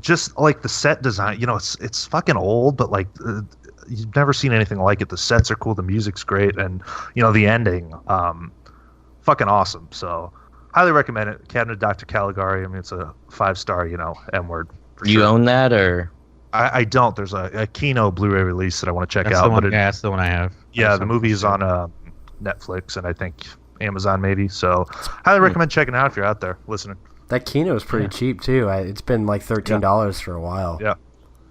just like the set design, you know, it's fucking old, but like you've never seen anything like it. The sets are cool, the music's great, and you know, the ending, fucking awesome. So highly recommend it. Cabinet of Dr. Caligari. I mean, it's a 5-star, you know, M-word. You own that, or? I don't. There's a Kino Blu-ray release that I want to check That's out. The one, but that's the one I have. Yeah, the movie is on Netflix and I think Amazon maybe. So highly recommend checking it out if you're out there listening. That Kino is pretty cheap too. It's been like $13 for a while.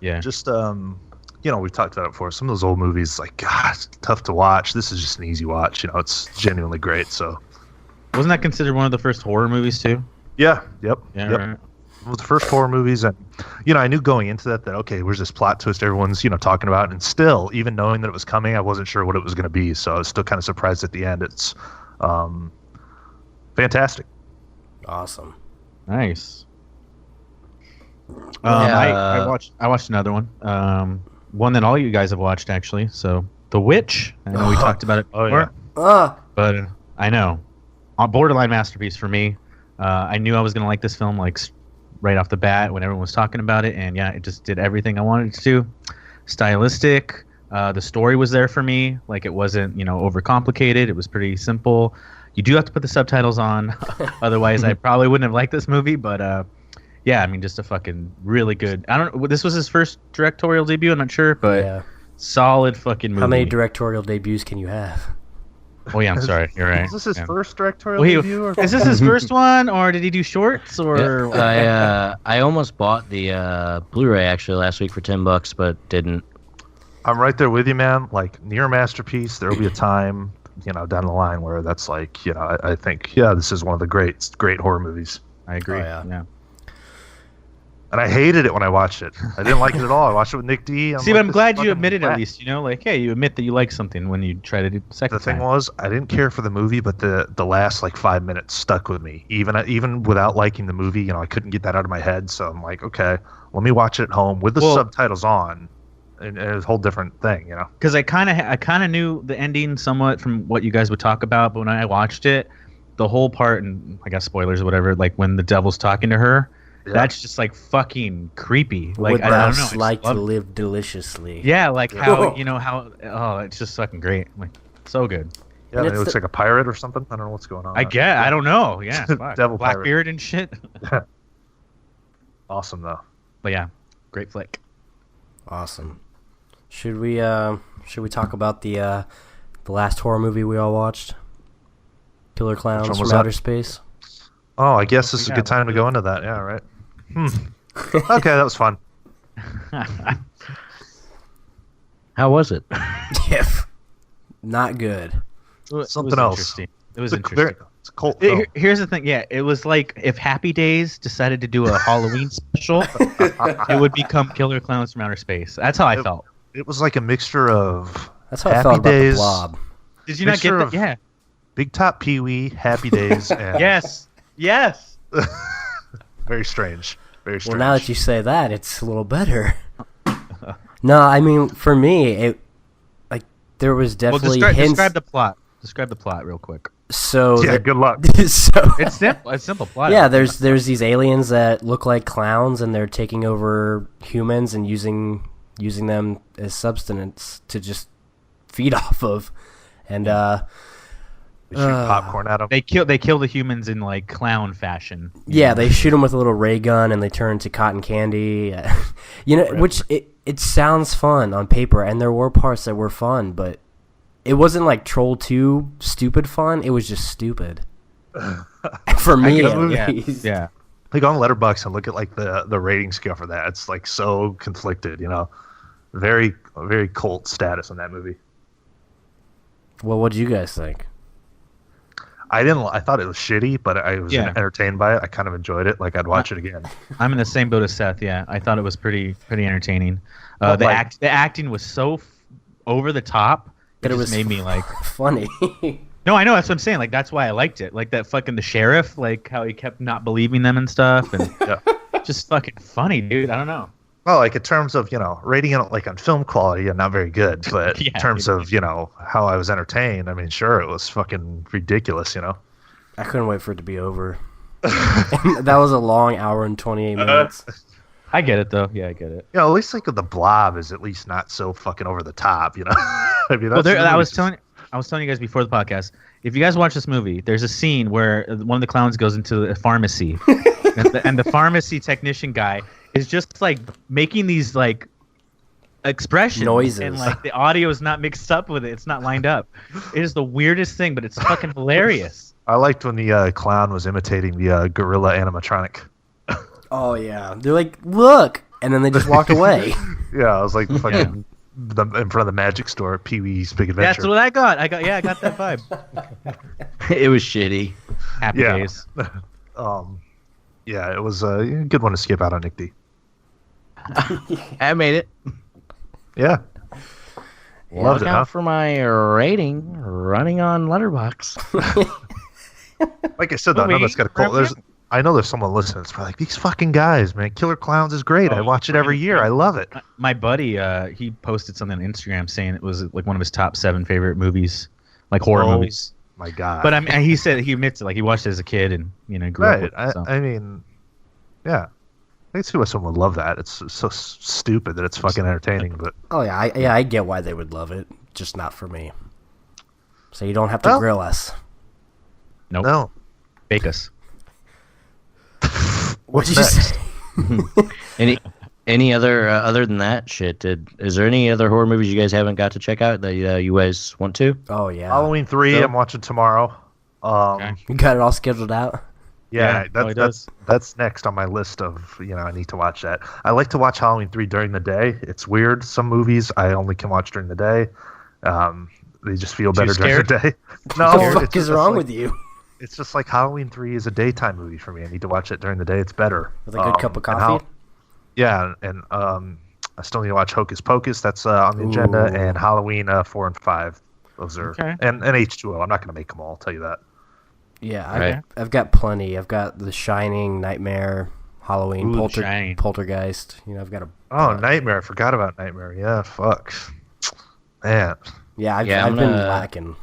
Yeah. Just you know, we've talked about it before. Some of those old movies, like, God, it's tough to watch. This is just an easy watch. You know, it's genuinely great. So, wasn't that considered one of the first horror movies too? Yeah. Yep. Yeah. Yep. Right. One of the first horror movies, and you know, I knew going into that okay, where's this plot twist everyone's, you know, talking about, and still, even knowing that it was coming, I wasn't sure what it was going to be. So I was still kind of surprised at the end. It's fantastic. Awesome. Nice. Yeah. I watched another one. One that all you guys have watched actually. So The Witch. I know we talked about it before. But I know, a borderline masterpiece for me. I knew I was gonna like this film like right off the bat when everyone was talking about it, and yeah, it just did everything I wanted it to. Stylistic. The story was there for me. Like, it wasn't, you know, overcomplicated. It was pretty simple. You do have to put the subtitles on, otherwise I probably wouldn't have liked this movie. But yeah, I mean, just a fucking really good. I don't know. This was his first directorial debut. I'm not sure, but solid fucking movie. How many directorial debuts can you have? Oh yeah, I'm sorry. You're right. Is this his first directorial debut? Or is this his first one, or did he do shorts? Or I almost bought the Blu-ray actually last week for $10, but didn't. I'm right there with you, man. Like, near masterpiece. There will be a time, you know, down the line where that's like, you know, I think, yeah, this is one of the great horror movies. I agree. Oh, yeah. And I hated it when I watched it. I didn't like it at all. I watched it with Nick D. See, but I'm glad you admitted at least, you know, like, hey, you admit that you like something when you try to do the second time. The thing was, I didn't care for the movie, but the last like 5 minutes stuck with me. Even without liking the movie, you know, I couldn't get that out of my head. So I'm like, okay, let me watch it at home with the subtitles on, and it's a whole different thing, you know. Because I kind of knew the ending somewhat from what you guys would talk about, but when I watched it, the whole part, and I guess spoilers or whatever, like when the devil's talking to her. Yeah. That's just like fucking creepy. Like, would I don't know. Like to live deliciously. Yeah, like how you know how it's just fucking great. Like, so good. Yeah, it looks like a pirate or something. I don't know what's going on. I don't know. Yeah, devil Blackbeard pirate and shit. Awesome though. But yeah, great flick. Awesome. Should we talk about the last horror movie we all watched? Killer Klowns from Outer Space. Oh, I guess this is a good time to go into that. Yeah, right. Okay, that was fun. How was it? Yeah, not good. Something else. It was interesting. It's a cult film. Here's the thing. Yeah, it was like if Happy Days decided to do a Halloween special, it would become Killer Klowns from Outer Space. That's how I felt. It was like a mixture of That's how I felt about the Blob. Did you not get that? Yeah. Big Top Pee-wee, Happy Days, and Yes. Very strange. Very strange. Well, now that you say that, it's a little better. No, I mean, for me, it like there was definitely hints. Describe the plot. Describe the plot real quick. So yeah, good luck. So it's simple. It's simple plot. Yeah, there's these aliens that look like clowns, and they're taking over humans and using them as substance to just feed off of, and they shoot popcorn at them. They kill the humans in like clown fashion. Yeah, they shoot them with a little ray gun, and they turn into cotton candy. You know, which it sounds fun on paper, and there were parts that were fun, but it wasn't like Troll 2 stupid fun. It was just stupid. For me, at least. Yeah. Like on Letterboxd and look at like the rating scale for that. It's like so conflicted, you know. Very cult status on that movie. Well, what do you guys think? I thought it was shitty, but I was entertained by it. I kind of enjoyed it. Like, I'd watch it again. I'm in the same boat as Seth. Yeah, I thought it was pretty entertaining. The acting was so over the top. But it just was made me like funny. No, I know, that's what I'm saying. Like that's why I liked it. Like that fucking the sheriff, like how he kept not believing them and stuff, and just fucking funny, dude. I don't know. Well, like in terms of rating it like on film quality, not very good. But Yeah, in terms of how I was entertained, I mean, sure, it was fucking ridiculous. I couldn't wait for it to be over. That was a long hour and 28 minutes. I get it though. Yeah, I get it. At least like the Blob is at least not so fucking over the top. I mean, Well, I was telling you guys before the podcast. If you guys watch this movie, there's a scene where one of the clowns goes into a pharmacy, and the pharmacy technician guy is just like making these like expressions, noises, and like the audio is not mixed up with it. It's not lined up. It is the weirdest thing, but it's fucking hilarious. I liked when the clown was imitating the gorilla animatronic. Oh yeah, they're like, look, and then they just walked away. Yeah, I was like fucking in front of the magic store at Pee-wee's Big Adventure. That's what I got. I got that vibe. It was shitty. Happy days. Yeah, it was a good one to skip out on Nick D. I made it. Yeah. Loved Look it, out huh? for my rating running on Letterboxd. Like I said, though, I know that's got a cult. I know there's someone listening. It's probably like, these fucking guys, man. Killer Klowns is great. I watch it every year. I love it. My buddy, he posted something on Instagram saying it was like one of his top 7 favorite movies, like horror movies. My God. But I mean, he said he admits it. Like he watched it as a kid and grew up with it. So. I mean, yeah. I can see why someone would love that. It's so stupid that it's fucking entertaining. But Oh yeah, I get why they would love it, just not for me. So you don't have to grill us. Nope. no. Bake us. What'd you say? Any other than that shit? Is there any other horror movies you guys haven't got to check out that you guys want to? Oh yeah, Halloween 3 I'm watching tomorrow. you got it all scheduled out. Yeah, Yeah, that's next on my list of I need to watch that. I like to watch Halloween 3 during the day. It's weird. Some movies I only can watch during the day. They just feel better during the day. No, What the fuck is wrong with you? It's just like Halloween 3 is a daytime movie for me. I need to watch it during the day. It's better. With a good cup of coffee. And I still need to watch Hocus Pocus. That's on the agenda. And Halloween 4 and 5. Those are and H2O. I'm not going to make them all. I'll tell you that. Yeah, I've got plenty. I've got The Shining, Nightmare, Halloween, Poltergeist. I've got a. Nightmare. I forgot about Nightmare. Yeah, fuck. Man. Yeah, I've been lacking.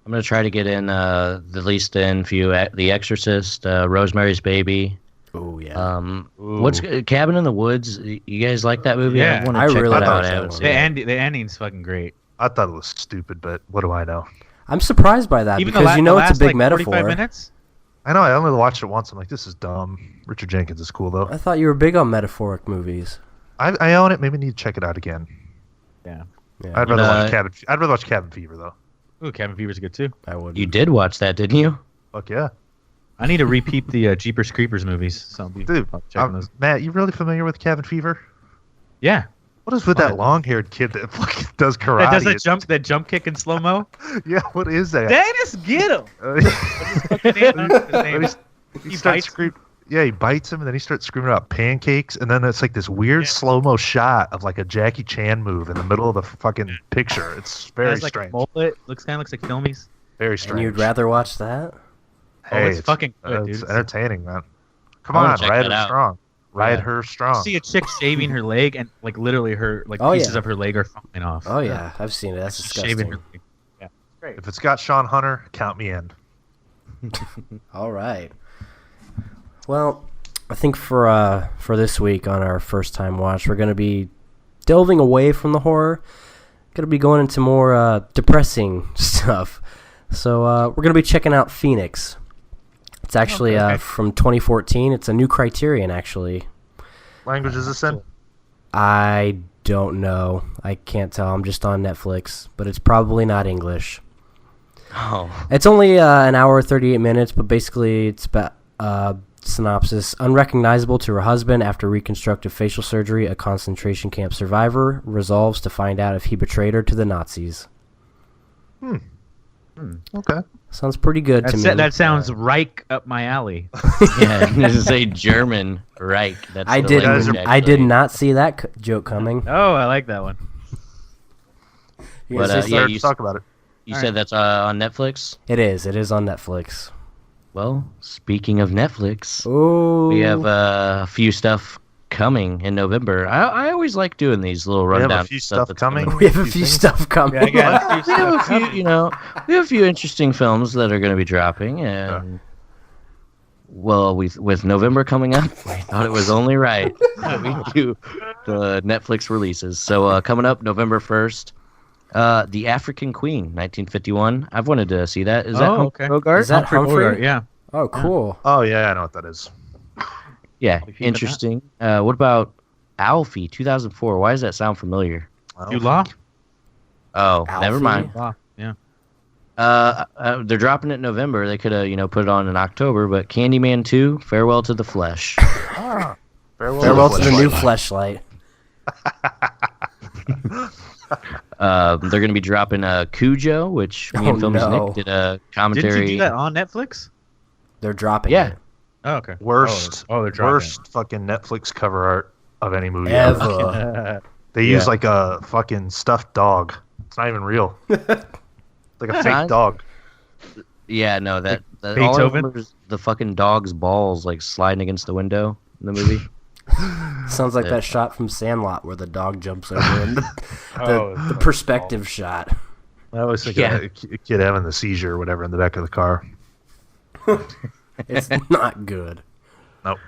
I'm gonna try to get in at least in few The Exorcist, Rosemary's Baby. Oh yeah. What's Cabin in the Woods? You guys like that movie? Yeah, I want to check really that out. like I that haven't one. seen it. The ending's fucking great. I thought it was stupid, but what do I know? I'm surprised by that Even because the it's last, a big like, metaphor. 45 minutes? I know. I only watched it once. I'm like, this is dumb. Richard Jenkins is cool though. I thought you were big on metaphoric movies. I own it. Maybe need to check it out again. Yeah. I'd rather watch Cabin. I'd rather watch Cabin Fever though. Ooh, Cabin Fever's good too. I would. You did watch that, didn't you? Fuck yeah. I need to repeat the Jeepers Creepers movies. So I'll be Dude, checking those. Matt, you really familiar with Cabin Fever? Yeah. What is with that long-haired kid that fucking does karate? That does that jump kick in slow mo. Yeah, what is that? Dennis, get him. He starts screaming. Yeah, he bites him, and then he starts screaming about pancakes, and then it's like this weird slow-mo shot of like a Jackie Chan move in the middle of the fucking picture. It's very like strange. A mullet. Looks like filmies. Very strange. And you'd rather watch that? Hey, it's fucking good, it's dude. entertaining, man. Come I wanna on, check ride that her out. strong. Ride her strong. See a chick shaving her leg, and like literally her pieces of her leg are falling off. Oh yeah, I've seen it. That's Shaving disgusting. her leg. Yeah, great. If it's got Sean Hunter, count me in. All right. Well, I think for this week on our first time watch, we're going to be delving away from the horror. Going to be going into more depressing stuff. So we're going to be checking out Phoenix. It's actually from 2014. It's a new Criterion, actually. Language is this in? I don't know. I can't tell. I'm just on Netflix, but it's probably not English. Oh. It's only an hour 38 minutes, but basically it's about synopsis. Unrecognizable to her husband after reconstructive facial surgery, a concentration camp survivor resolves to find out if he betrayed her to the Nazis. Okay. Sounds pretty good to me. That sounds right up my alley. Yeah, this is a German Reich. That's I the did. language, I did actually. not see that joke coming. Oh, I like that one. You But gonna say yeah, Let's talk about it. you said that's on Netflix. It is. It is on Netflix. Well, speaking of Netflix, Ooh. we have a few stuff coming in November. I always like doing these little We rundowns. have a few stuff coming. We have a few stuff coming. I got We have a few, we have a few interesting films that are going to be dropping, and well, with November coming up, we thought it was only right that we do the Netflix releases. So coming up November 1st, The African Queen, 1951. I've wanted to see that. Is that okay. Bogart? Is that Humphrey? Bogart, yeah. Oh, cool. Oh yeah, I know what that is. Yeah, If you interesting. What about Alfie, 2004? Why does that sound familiar? You law? Oh, Alfie? never mind. Law, yeah. They're dropping it in November. They could have, put it on in October. But Candyman 2, Farewell to the Flesh. Farewell to the new fleshlight. They're going to be dropping Cujo, which me and Films no. Nick did a commentary. Did you do that on Netflix? They're dropping Yeah. it. Oh, okay. Worst they're dropping worst fucking Netflix cover art of any movie Ever. They use like a fucking stuffed dog. It's not even real. Like a fake Not- dog. Yeah, no, that all I Beethoven? remember is the fucking dog's balls like sliding against the window in the movie. Sounds like that shot from Sandlot where the dog jumps over and Oh, the perspective shot. I always think Yeah. of a kid having the seizure or whatever in the back of the car. It's not good. Nope.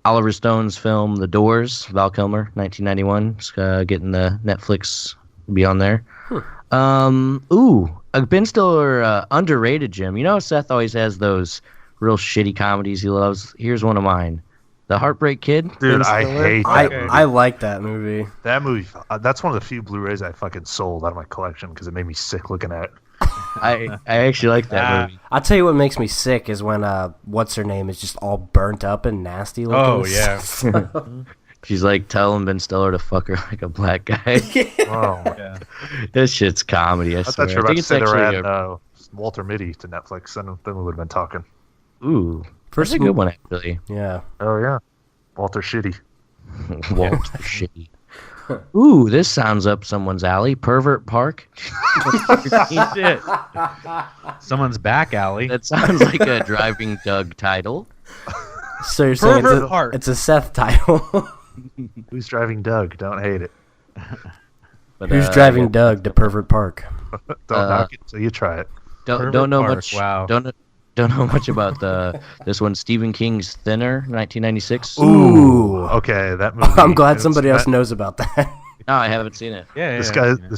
Oliver Stone's film The Doors, Val Kilmer, 1991. It's, getting the Netflix be on there. Ben Stiller underrated, Jim. You know Seth always has those real shitty comedies he loves. Here's one of mine. The Heartbreak Kid. Dude, Ben I Stiller. hate I that movie. I like that movie. That movie, that's one of the few Blu-rays I fucking sold out of my collection because it made me sick looking at it. I actually like that movie. I'll tell you what makes me sick is when what's her name is just all burnt up and nasty looking. Oh, yeah. She's like telling Ben Stiller to fuck her like a black guy. Oh, Yeah. This shit's comedy, I I swear. thought you were I about think to it's say they were actually adding Walter Mitty to Netflix, then we would have been talking. ooh. First That's a good one, actually. Yeah. Oh, yeah. Walter Shitty. Walter Shitty. Ooh, this sounds up someone's alley. Pervert Park. Shit. Someone's back alley. That sounds like a Driving Doug title. So you're saying Pervert Park. it's a Seth title. Who's driving Doug? Don't hate it. But, Who's driving Doug to Pervert Park? Don't knock it until you try it. Don't know Park, much. wow. Don't know much about this one. Stephen King's Thinner, 1996. Ooh. Okay, that movie. I'm glad it's- somebody else that- knows about that. No, I haven't seen it. Yeah, This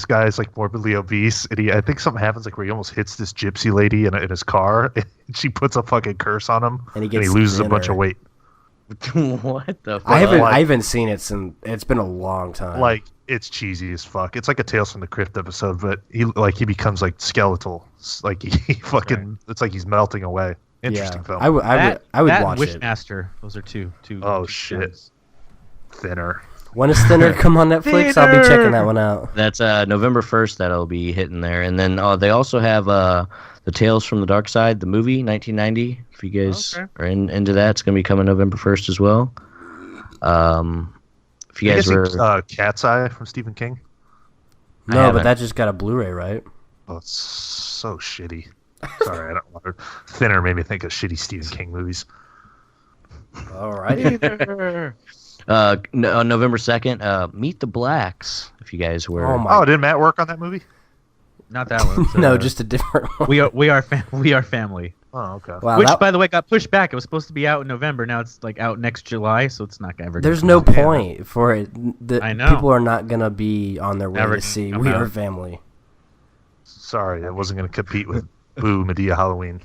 guy is like morbidly obese, and I think something happens like where he almost hits this gypsy lady in his car, and she puts a fucking curse on him, And he gets loses a bunch thinner. of weight. What the fuck? I haven't seen it since it's been a long time. Like it's cheesy as fuck. It's like a Tales from the Crypt episode, but he becomes like skeletal. Like he fucking, it's like he's melting away. Interesting yeah. film. I would that watch and it. Wishmaster. Those are two. Oh two shit, films. Thinner. When is Thinner come on Netflix? I'll be checking that one out. That's November 1st that'll be hitting there. And then they also have The Tales from the Dark Side, the movie, 1990. If you guys are into that, it's going to be coming November 1st as well. If you guys were... Cat's Eye from Stephen King. No, haven't. but that just got a Blu-ray, right? Oh, it's so shitty. Sorry, I don't want to. Thinner made me think of shitty Stephen King movies. All right. on November 2nd, Meet the Blacks, if you guys were... Oh my. Oh, did Matt work on that movie? Not that one. It's, No, just a different one. we are family. Oh, okay. Wow, Which, that- by the way, got pushed back. It was supposed to be out in November. Now it's like out next July, so it's not ever. there's gonna no come out. point for it. I know. People are not gonna be on their way Never to see come We out. Are Family. Sorry, I wasn't going to compete with Boo Medea Halloween.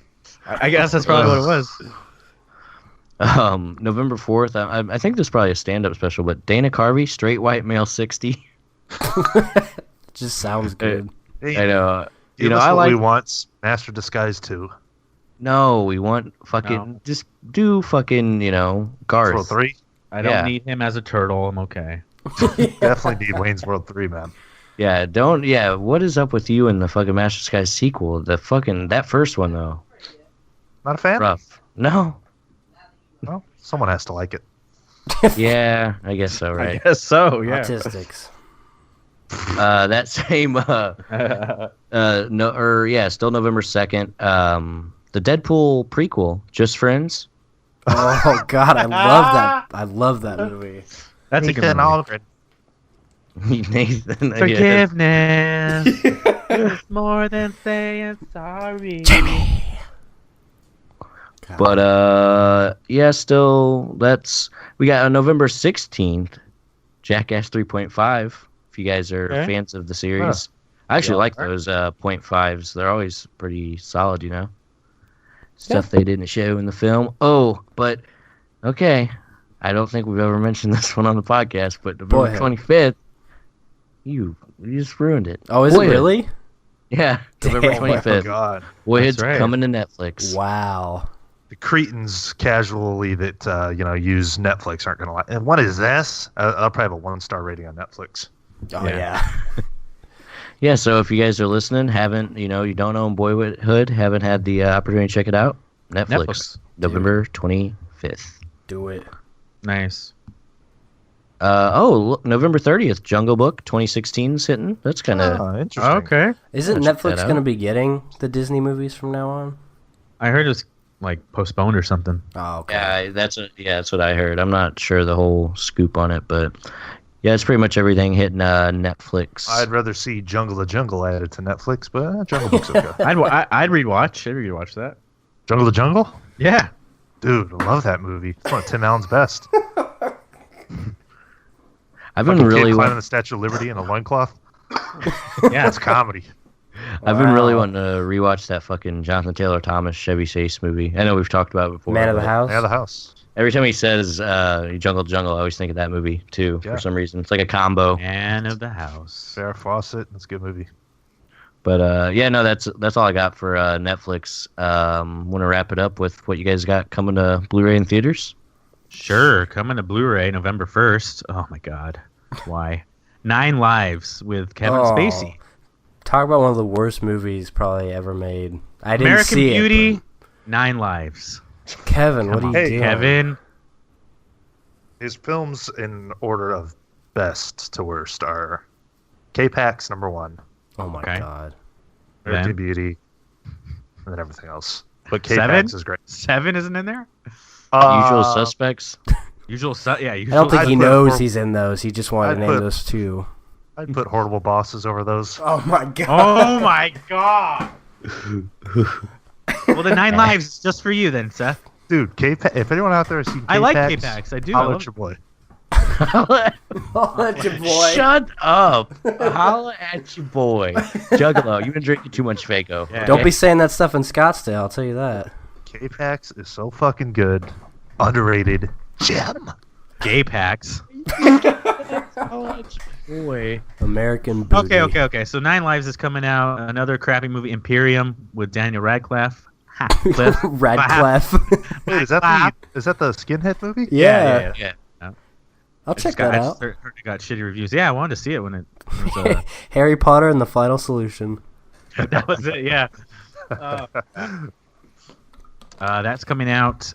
I guess that's probably what it was. November 4th, I think this is probably a stand-up special, but Dana Carvey, Straight White Male 60. Just sounds good. Hey, I know. give us I what like... we want. Master Disguise 2. No, we want fucking... No. Just do fucking, Garth. World 3. I don't Yeah. need him as a turtle. I'm okay. Definitely need Wayne's World 3, man. Yeah, what is up with you and the fucking Master Disguise sequel? That first one, though. Not a fan? Rough. No. Well, someone has to like it. Yeah, I guess so, I right? guess so. Yeah. Autistics. That same still November 2nd. The Deadpool prequel, Just Friends. Oh God, I love that. I love that movie. That's a good movie. Nathan, Forgiveness is more than saying sorry. But still we got on November 16th, Jackass 3.5. If you guys are fans of the series, I actually like those 0.5s. They're always pretty solid, Stuff they didn't show in the film. Oh, but okay, I don't think we've ever mentioned this one on the podcast. But November 25th, you just ruined it. Oh, is it really? Yeah, November 25th. Oh God, Boyhood's coming to Netflix. Wow. The cretins casually that use Netflix aren't going to like. And what is this? I'll probably have a 1-star rating on Netflix. Oh yeah. Yeah, so if you guys are listening, you don't own Boyhood, haven't had the opportunity to check it out, Netflix. November 25th. Do it. Nice. November 30th, Jungle Book 2016's hitting. That's kind of interesting. Okay. Isn't Netflix going to be getting the Disney movies from now on? I heard it was postponed or something. Oh, okay. Yeah, that's what I heard. I'm not sure the whole scoop on it, but yeah, it's pretty much everything hitting Netflix. I'd rather see Jungle the Jungle added to Netflix, but Jungle Book's okay. I'd rewatch that. Jungle the Jungle? Yeah. Dude, I love that movie. It's one of Tim Allen's best. I've been really climbing the Statue of Liberty in a loincloth. Yeah, it's comedy. I've been really wanting to rewatch that fucking Jonathan Taylor Thomas Chevy Chase movie. I know we've talked about it before. Man of the House? Man of the House. Every time he says Jungle Jungle, I always think of that movie too, for some reason. It's like a combo. Man of the House. Farrah Fawcett. That's a good movie. But that's all I got for Netflix. Want to wrap it up with what you guys got coming to Blu-ray in theaters? Sure, coming to Blu-ray November 1st. Oh my God, why? 9 Lives with Kevin Spacey. Talk about one of the worst movies probably ever made. I didn't American see Beauty, it. 9 Lives. Kevin, what are you doing? Kevin. His films in order of best to worst are K-Pax number 1. Oh my God. American Beauty, and then everything else. But Seven? K-Pax is great. 7 isn't in there? Usual Suspects. I don't think he knows he's in those. He just wanted to name those 2. I'd put Horrible Bosses over those. Oh my God. Oh my God. Well, the 9 Lives is just for you then, Seth. Dude, K-Pax. If anyone out there has seen K-Pax, I like K-Pax. I do. Holla at your boy. Holla at your boy. Shut up. Holla at your boy. Juggalo, you've been drinking too much Fago. Yeah. Don't be saying that stuff in Scottsdale, I'll tell you that. K-Pax is so fucking good. Underrated. Gem. K-Pax. Holla at your boy. American Booty. Okay. So 9 Lives is coming out. Another crappy movie, Imperium, with Daniel Radcliffe. Radcliffe. Wait, is that the skinhead movie? Yeah. I'll check that out. Heard it got shitty reviews. Yeah, I wanted to see it when it was, Harry Potter and the Final Solution. that was it, yeah. That's coming out.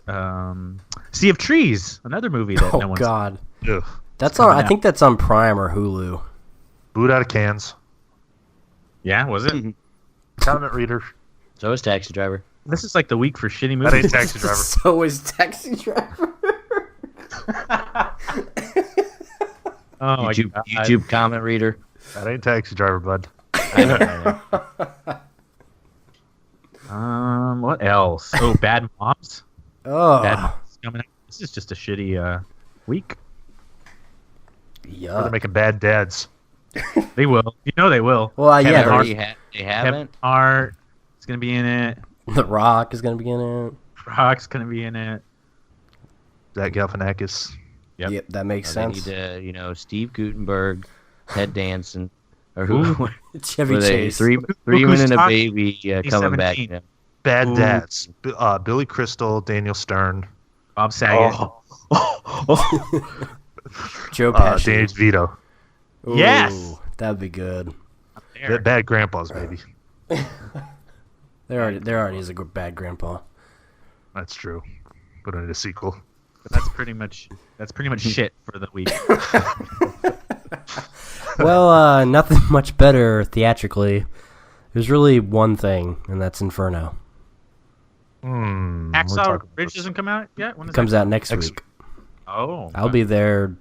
Sea of Trees, another movie that no one's... Oh, God. Ugh. That's on. I think that's on Prime or Hulu. Boot out of cans. Yeah, was it? Comment reader. So is Taxi Driver. This is like the week for shitty That movies. ain't Taxi Driver. So is Taxi Driver. Oh my YouTube, God. YouTube comment reader. That ain't Taxi Driver, bud. I know. What else? Oh, Bad Moms. Oh. Bad Moms coming out. This is just a shitty week. Yeah. They're making bad dads. They will. You know they will. Well, They yeah. already they haven't. Kevin Hart is gonna be in it. The Rock is gonna be in it. Rock's gonna be in it. Zach Galifianakis. Yep. That makes They sense. need Steve Guttenberg, Ted Danson, or who? Chevy were they? Chase. Three who's men and a talking? baby He's coming back. 17. Bad Ooh. dads. Billy Crystal, Daniel Stern. Bob Saget. Joe Pesci. Danny DeVito. Ooh, Yes! That'd be good. There. Bad grandpas, maybe. There already is a bad grandpa. That's true. Put in a sequel. That's pretty much shit for the week. Well, nothing much better theatrically. There's really one thing, and that's Inferno. Hacksaw Ridge doesn't come out yet? When It comes out next week. Oh. I'll be there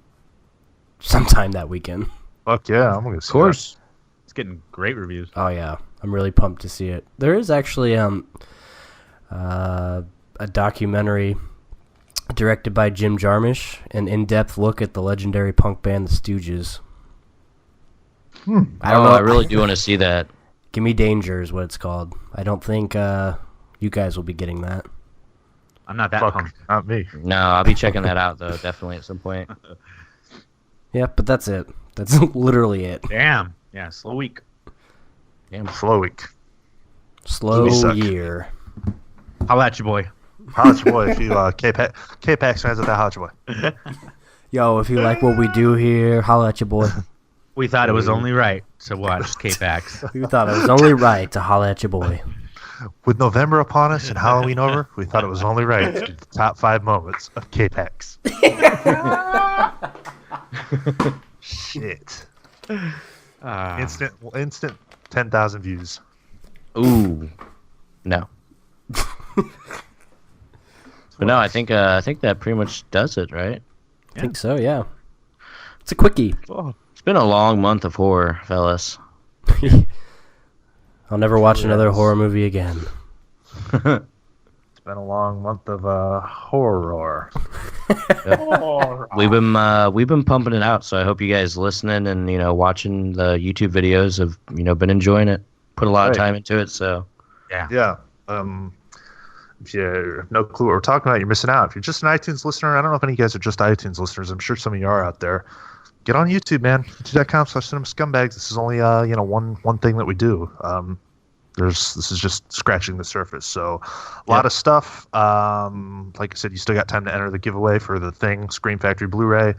sometime that weekend. Fuck yeah, I'm gonna see Of course. It's getting great reviews. Oh yeah, I'm really pumped to see it. There is actually a documentary directed by Jim Jarmusch, an in-depth look at the legendary punk band The Stooges. I don't know. I really do want to see that. Gimme Danger is what it's called. I don't think you guys will be getting that. I'm not that Fuck, pumped. not me. No, I'll be checking that out, though, definitely at some point. Yeah, but that's it. That's literally it. Damn. Yeah, slow week. Damn. Slow week. Slow suck. year. Holla at you, boy. Holla at your boy if you K-Pax fans at that holla at your boy. Yo, if you like what we do here, holla at your boy. We thought it was only right to watch K-Pax. We thought it was only right to holla at your boy. With November upon us and Halloween over, we thought it was only right to do the top 5 moments of K-Pax. Shit. Instant 10,000 views. Ooh. No. But no, I think that pretty much does it, right? I think so, yeah. It's a quickie. It's been a long month of horror, fellas. I'll never watch another horror movie again. It's been a long month of horror. We've been pumping it out, so I hope you guys listening and watching the YouTube videos have been enjoying it. Put a lot of time into it, so Yeah. If you have no clue what we're talking about, you're missing out. If you're just an iTunes listener, I don't know if any of you guys are just iTunes listeners. I'm sure some of you are out there. Get on YouTube, man. YouTube.com/cinemascumbags. This is only one thing that we do. This is just scratching the surface. So a lot of stuff. Like I said, you still got time to enter the giveaway for the Thing Scream Factory Blu-ray.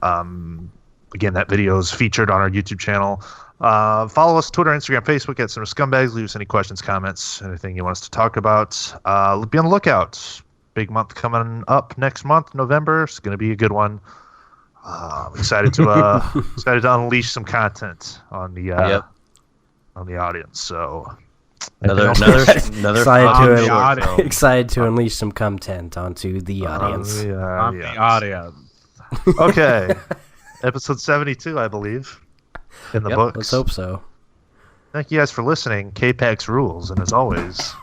Again, that video is featured on our YouTube channel. Follow us Twitter, Instagram, Facebook at Cinema Scumbags. Leave us any questions, comments, anything you want us to talk about. Be on the lookout. Big month coming up next month, November. It's going to be a good one. I'm excited to unleash some content on the audience. So another excited to unleash some content onto the audience. The audience. Okay, episode 72, I believe, in the books. Let's hope so. Thank you guys for listening. K-Pax rules, and as always,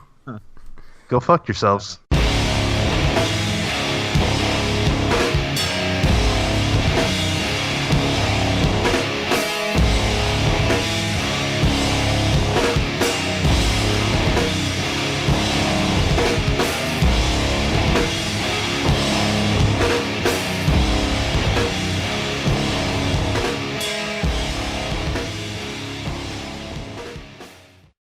go fuck yourselves.